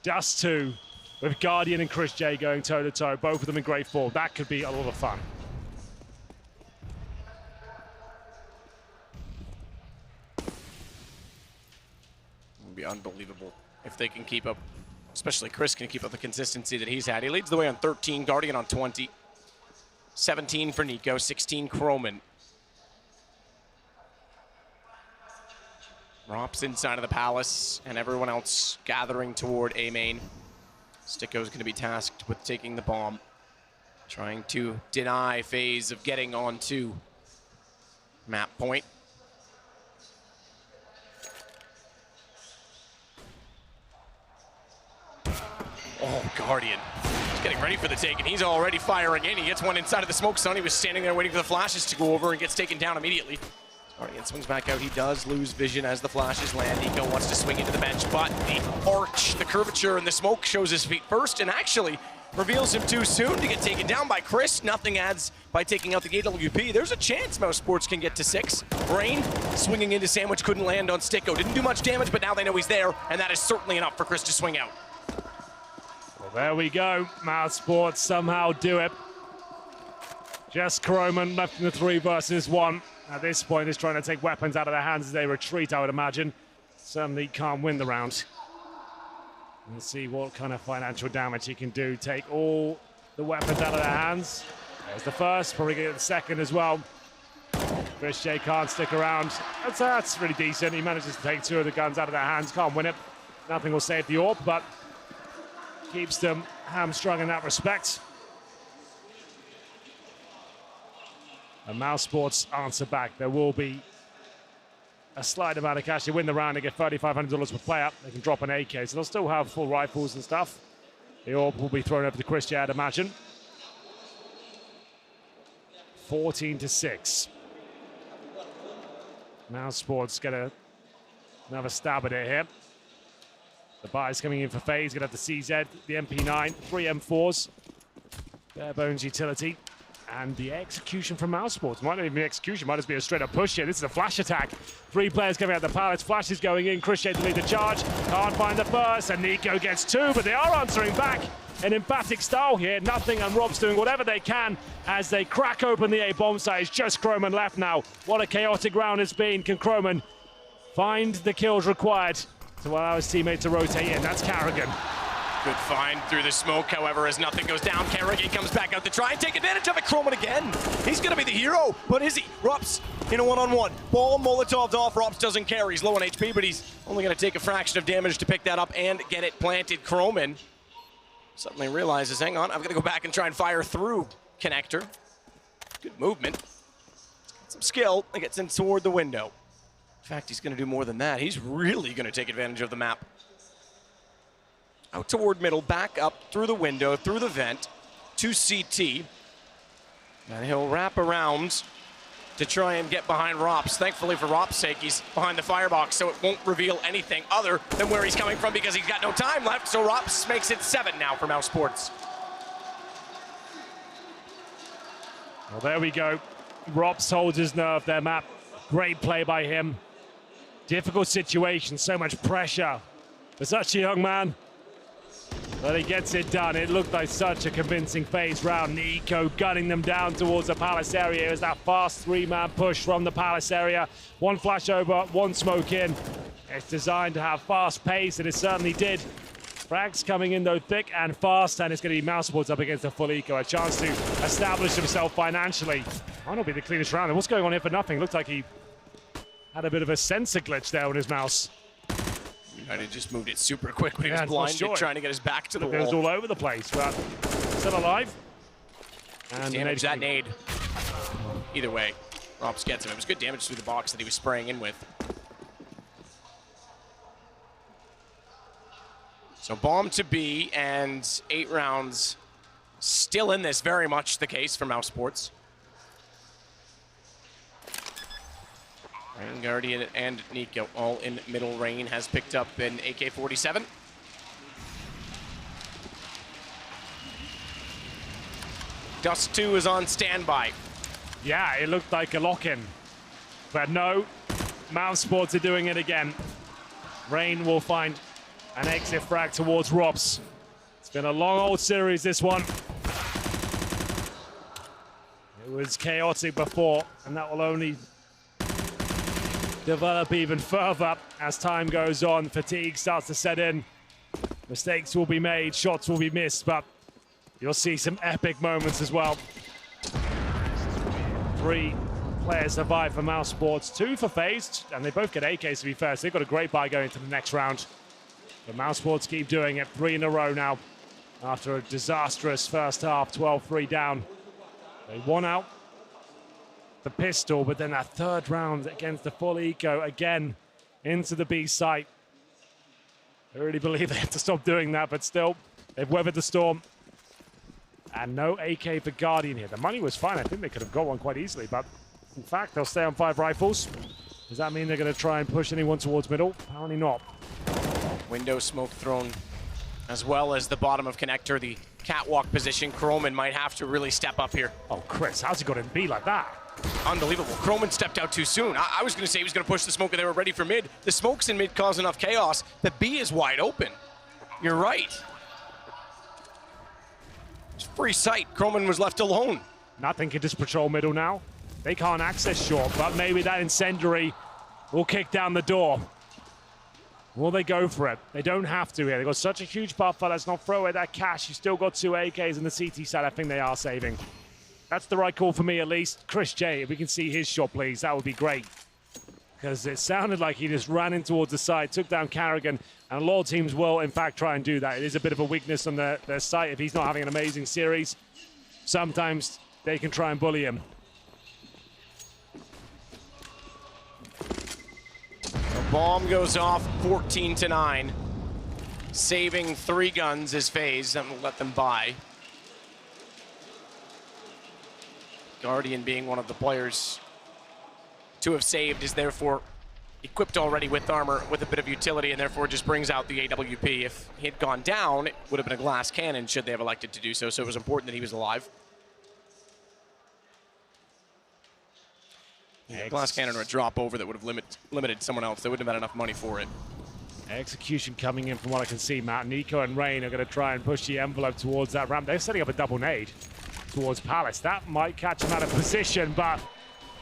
S9: Dust 2 with Guardian and Chris J going toe-to-toe, both of them in great form. That could be a lot of fun.
S8: It'll be unbelievable if they can keep up, especially Chris can keep up the consistency that he's had. He leads the way on 13, Guardian on 20. 17 for Nico, 16 Croman. Rops inside of the Palace, and everyone else gathering toward A main. Sticko's going to be tasked with taking the bomb, trying to deny FaZe of getting onto map point. Oh, Guardian. He's getting ready for the take, and he's already firing in. He gets one inside of the smoke zone. He was standing there waiting for the flashes to go over and gets taken down immediately. Guardian swings back out. He does lose vision as the flashes land. Nico wants to swing into the bench, but the arch, the curvature, and the smoke shows his feet first, and actually reveals him too soon to get taken down by Chris. Nothing adds by taking out the AWP. There's a chance mousesports can get to 6. Brain swinging into Sandwich, couldn't land on Sticko. Didn't do much damage, but now they know he's there, and that is certainly enough for Chris to swing out.
S9: Well, there we go. mousesports somehow do it. Just Croman left in the 3 versus 1. At this point, he's trying to take weapons out of their hands as they retreat, I would imagine. Certainly can't win the round. We'll see what kind of financial damage he can do. Take all the weapons out of their hands. There's the first, probably get the second as well. Chris J can't stick around. That's really decent. He manages to take 2 of the guns out of their hands. Can't win it. Nothing will save the AWP, but keeps them hamstrung in that respect. And mousesports answer back. There will be a slight amount of cash. They win the round, they get $3,500 per player. They can drop an AK, so they'll still have full rifles and stuff. The AWP will be thrown over to Chris J, I'd imagine. 14-6. mousesports get another stab at it here. The buy's coming in for FaZe. Gonna have the CZ, the MP9, 3 M4s. Bare bones utility. And the execution from mousesports. Might not even be execution, might just be a straight up push here. This is a flash attack. 3 players coming out the Palace. Flash is going in. Chris J to lead the charge. Can't find the first, and Nico gets 2, but they are answering back in emphatic style here. Nothing, and Rob's doing whatever they can as they crack open the A bomb site. It's just Croman left now. What a chaotic round it's been. Can Croman find the kills required to allow his teammate to rotate in? That's Carrigan.
S8: Good find through the smoke, however, as nothing goes down. Carrigan comes back out to try and take advantage of it. Croman again. He's going to be the hero, but is he? Rups in a one-on-one. Ball Molotov'd off. Rups doesn't care. He's low on HP, but he's only going to take a fraction of damage to pick that up and get it planted. Croman suddenly realizes, hang on, I'm going to go back and try and fire through connector. Good movement. Some skill. It gets in toward the window. In fact, he's going to do more than that. He's really going to take advantage of the map. Out toward middle, back up through the window, through the vent, to CT. And he'll wrap around to try and get behind Rops. Thankfully for Rops' sake, he's behind the firebox, so it won't reveal anything other than where he's coming from because he's got no time left. So Rops makes it 7 now for mousesports.
S9: Well, there we go. Rops holds his nerve there, map. Great play by him. Difficult situation, so much pressure for such a young man. But he gets it done. It looked like such a convincing FaZe round. Nico gunning them down towards the Palace area as that fast 3-man push from the Palace area. 1 flash over, 1 smoke in. It's designed to have fast pace, and it certainly did. Frags coming in though thick and fast, and it's going to be mousesports up against a full eco. A chance to establish himself financially. Might not be the cleanest round. And what's going on here for nothing? Looked like he had a bit of a sensor glitch there on his mouse.
S8: He just moved it super quick when he was blinded, trying to get his back to the wall.
S9: It was all over the place, but still alive.
S8: And damage that nade. Either way, Rops gets him. It was good damage through the box that he was spraying in with. So bomb to B and 8 rounds still in this. Very much the case for mousesports. Rain Guardian and Nico all in middle. Rain has picked up an AK-47. Dust 2 is on standby.
S9: Yeah, it looked like a lock-in. But no, mousesports are doing it again. Rain will find an exit frag towards Robs. It's been a long old series, this one. It was chaotic before, and that will only develop even further as time goes on. Fatigue starts to set in. Mistakes will be made, shots will be missed, but you'll see some epic moments as well. 3 players survive for mousesports, 2 for FaZe, and they both get AKs to be fair, so they've got a great buy going into the next round. But mousesports keep doing it, 3 in a row now. After a disastrous first half, 12-3 down. They won out the pistol, but then that third round against the full eco again into the B site. I really believe they have to stop doing that, but still, they've weathered the storm. And no AK for Guardian here. The money was fine. I think they could have got one quite easily, but in fact, they'll stay on 5 rifles. Does that mean they're going to try and push anyone towards middle? Apparently not.
S8: Window smoke thrown, as well as the bottom of connector, the catwalk position. Kroman might have to really step up here.
S9: Oh, Chris, how's he got in B like that?
S8: Unbelievable. Kroman stepped out too soon. I was going to say he was going to push the smoke and they were ready for mid. The smokes in mid cause enough chaos. The B is wide open. You're right. It's free sight. Kroman was left alone.
S9: Nothing can just patrol middle now. They can't access short, but maybe that incendiary will kick down the door. Will they go for it? They don't have to here. They've got such a huge buffer. Let's not throw away that cash. You still got 2 AKs in the CT side. I think they are saving. That's the right call for me, at least. Chris J, if we can see his shot, please, that would be great. Because it sounded like he just ran in towards the side, took down Carrigan, and a lot of teams will, in fact, try and do that. It is a bit of a weakness on their site. If he's not having an amazing series, sometimes they can try and bully him.
S8: The bomb goes off 14-9. Saving 3 guns is FaZe. That will let them buy. Guardian, being one of the players to have saved, is therefore equipped already with armor with a bit of utility, and therefore just brings out the AWP. If he had gone down, it would have been a glass cannon should they have elected to do so, so it was important that he was alive. A glass cannon or a drop over that would have limited someone else. They wouldn't have had enough money for it.
S9: Execution coming in from what I can see, Matt. Nico and Rain are going to try and push the envelope towards that ramp. They're setting up a double nade towards Palace. That might catch him out of position, but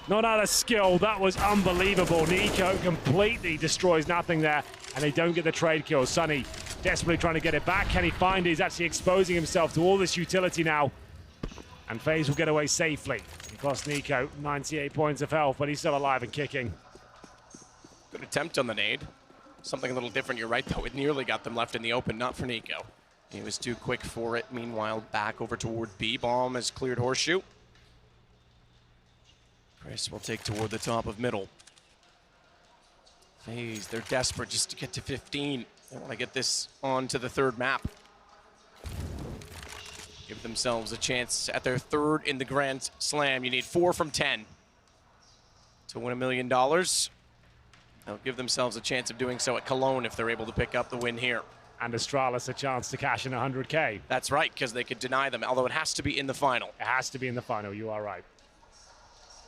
S9: not out of skill. That was unbelievable. Nico completely destroys nothing there, and they don't get the trade kill. Sunny desperately trying to get it back. Can he find it? He's actually exposing himself to all this utility now, and FaZe will get away safely. It cost Nico 98 points of health, but he's still alive and kicking.
S8: Good attempt on the nade. Something a little different, you're right, though. It nearly got them left in the open, not for Nico. He was too quick for it. Meanwhile, back over toward B. Bomb has cleared Horseshoe. Chris will take toward the top of middle. FaZe, they're desperate just to get to 15. They want to get this on to the 3rd map. Give themselves a chance at their 3rd in the Grand Slam. You need 4 from 10 to win $1 million. They'll give themselves a chance of doing so at Cologne if they're able to pick up the win here.
S9: And Astralis a chance to cash in 100K.
S8: That's right, because they could deny them, although it has to be in the final.
S9: It has to be in the final, you are right.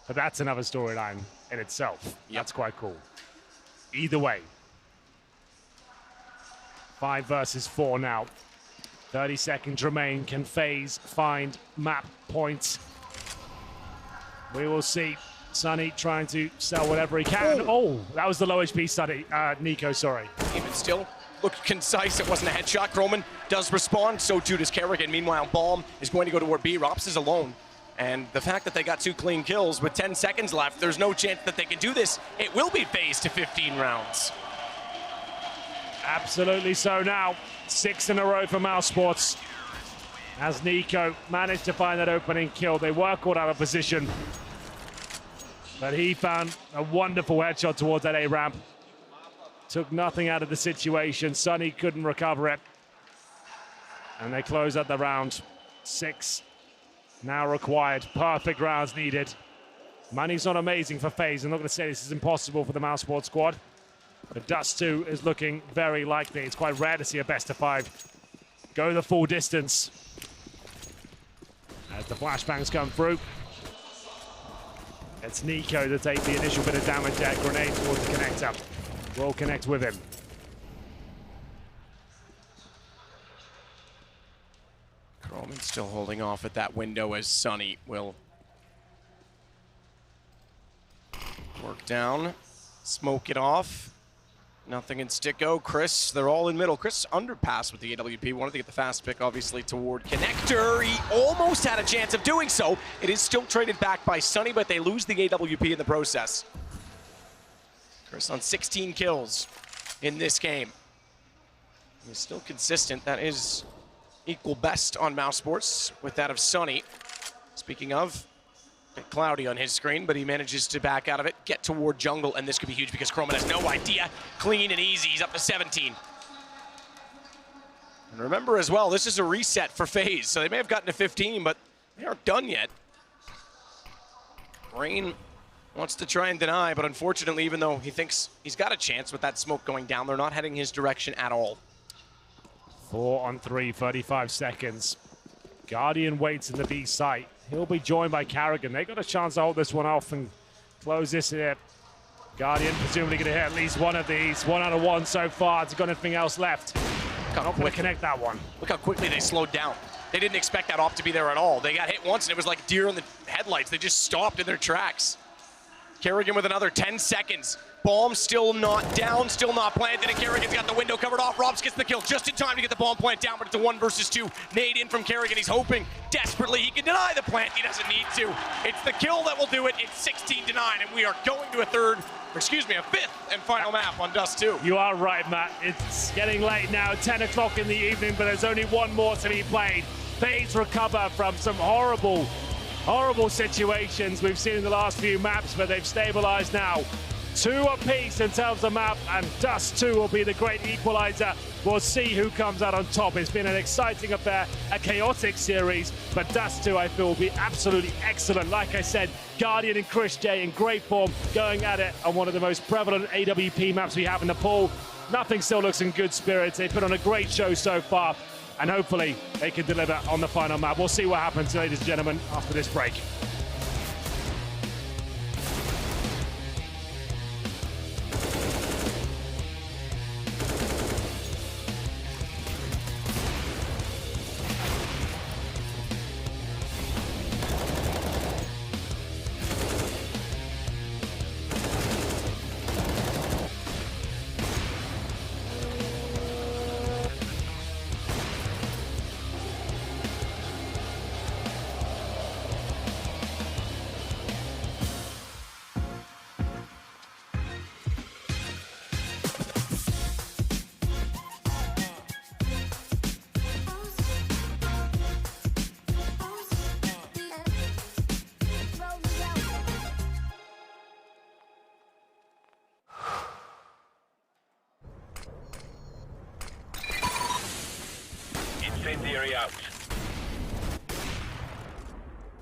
S9: But that's another storyline in itself. Yep. That's quite cool. Either way. 5 versus 4 now. 30 seconds remain. Can FaZe find map points? We will see. Sunny trying to sell whatever he can. Oh, that was the low HP Sunny. Nico, sorry.
S8: Even still, looked concise. It wasn't a headshot. Kroman does respond. So too does Carrigan. Meanwhile, Bomb is going to go toward B. Rops is alone. And the fact that they got 2 clean kills with 10 seconds left, there's no chance that they can do this. It will be FaZe to 15 rounds.
S9: Absolutely so now. 6 in a row for mousesports. As Nico managed to find that opening kill. They were caught out of position. But he found a wonderful headshot towards that A ramp. Took nothing out of the situation. Sunny couldn't recover it. And they close out the round. 6 now required. Perfect rounds needed. Money's not amazing for FaZe. I'm not going to say this is impossible for the mousesports squad. But Dust 2 is looking very likely. It's quite rare to see a best of 5 go the full distance. As the flashbangs come through, it's Nico to take the initial bit of damage there. Grenade towards the connector. Will connect with him.
S8: Croman still holding off at that window as Sunny will work down, smoke it off. Nothing in Sticko. Chris, they're all in middle. Chris underpass with the AWP. Wanted to get the fast pick, obviously, toward Connector. He almost had a chance of doing so. It is still traded back by Sunny, but they lose the AWP in the process. Chris on 16 kills in this game. He's still consistent. That is equal best on mousesports with that of Sunny. Speaking of, a bit cloudy on his screen, but he manages to back out of it, get toward jungle, and this could be huge because Croman has no idea. Clean and easy, he's up to 17. And remember as well, this is a reset for FaZe, so they may have gotten to 15, but they aren't done yet. Rain wants to try and deny, but unfortunately, even though he thinks he's got a chance with that smoke going down, they're not heading his direction at all.
S9: 4 on 3, 35 seconds. Guardian waits in the B site. He'll be joined by Carrigan. They got a chance to hold this one off and close this here. Guardian presumably going to hit at least one of these. 1 out of 1 so far. Has he got anything else left? Not going to connect that one.
S8: Look how quickly they slowed down. They didn't expect that op to be there at all. They got hit once and it was like deer in the headlights. They just stopped in their tracks. Kerrigan with another 10 seconds. Bomb still not down, still not planted, and Kerrigan's got the window covered off. Robs gets the kill just in time to get the bomb plant down, but it's a 1 versus 2. Nade in from Kerrigan. He's hoping desperately he can deny the plant. He doesn't need to. It's the kill that will do it. It's 16-9, and we are going to a fifth and final map on Dust 2.
S9: You are right, Matt. It's getting late now, 10 o'clock in the evening, but there's only one more to be played. FaZe recover from some horrible situations we've seen in the last few maps, but they've stabilized now. 2 apiece in terms of map, and Dust 2 will be the great equalizer. We'll see who comes out on top. It's been an exciting affair, a chaotic series, but Dust 2 I feel will be absolutely excellent. Like I said, Guardian and Chris J in great form, going at it on one of the most prevalent AWP maps we have in the pool. Nothing still looks in good spirits. They put on a great show so far, and hopefully they can deliver on the final map. We'll see what happens, ladies and gentlemen, after this break.
S10: Incendiary out.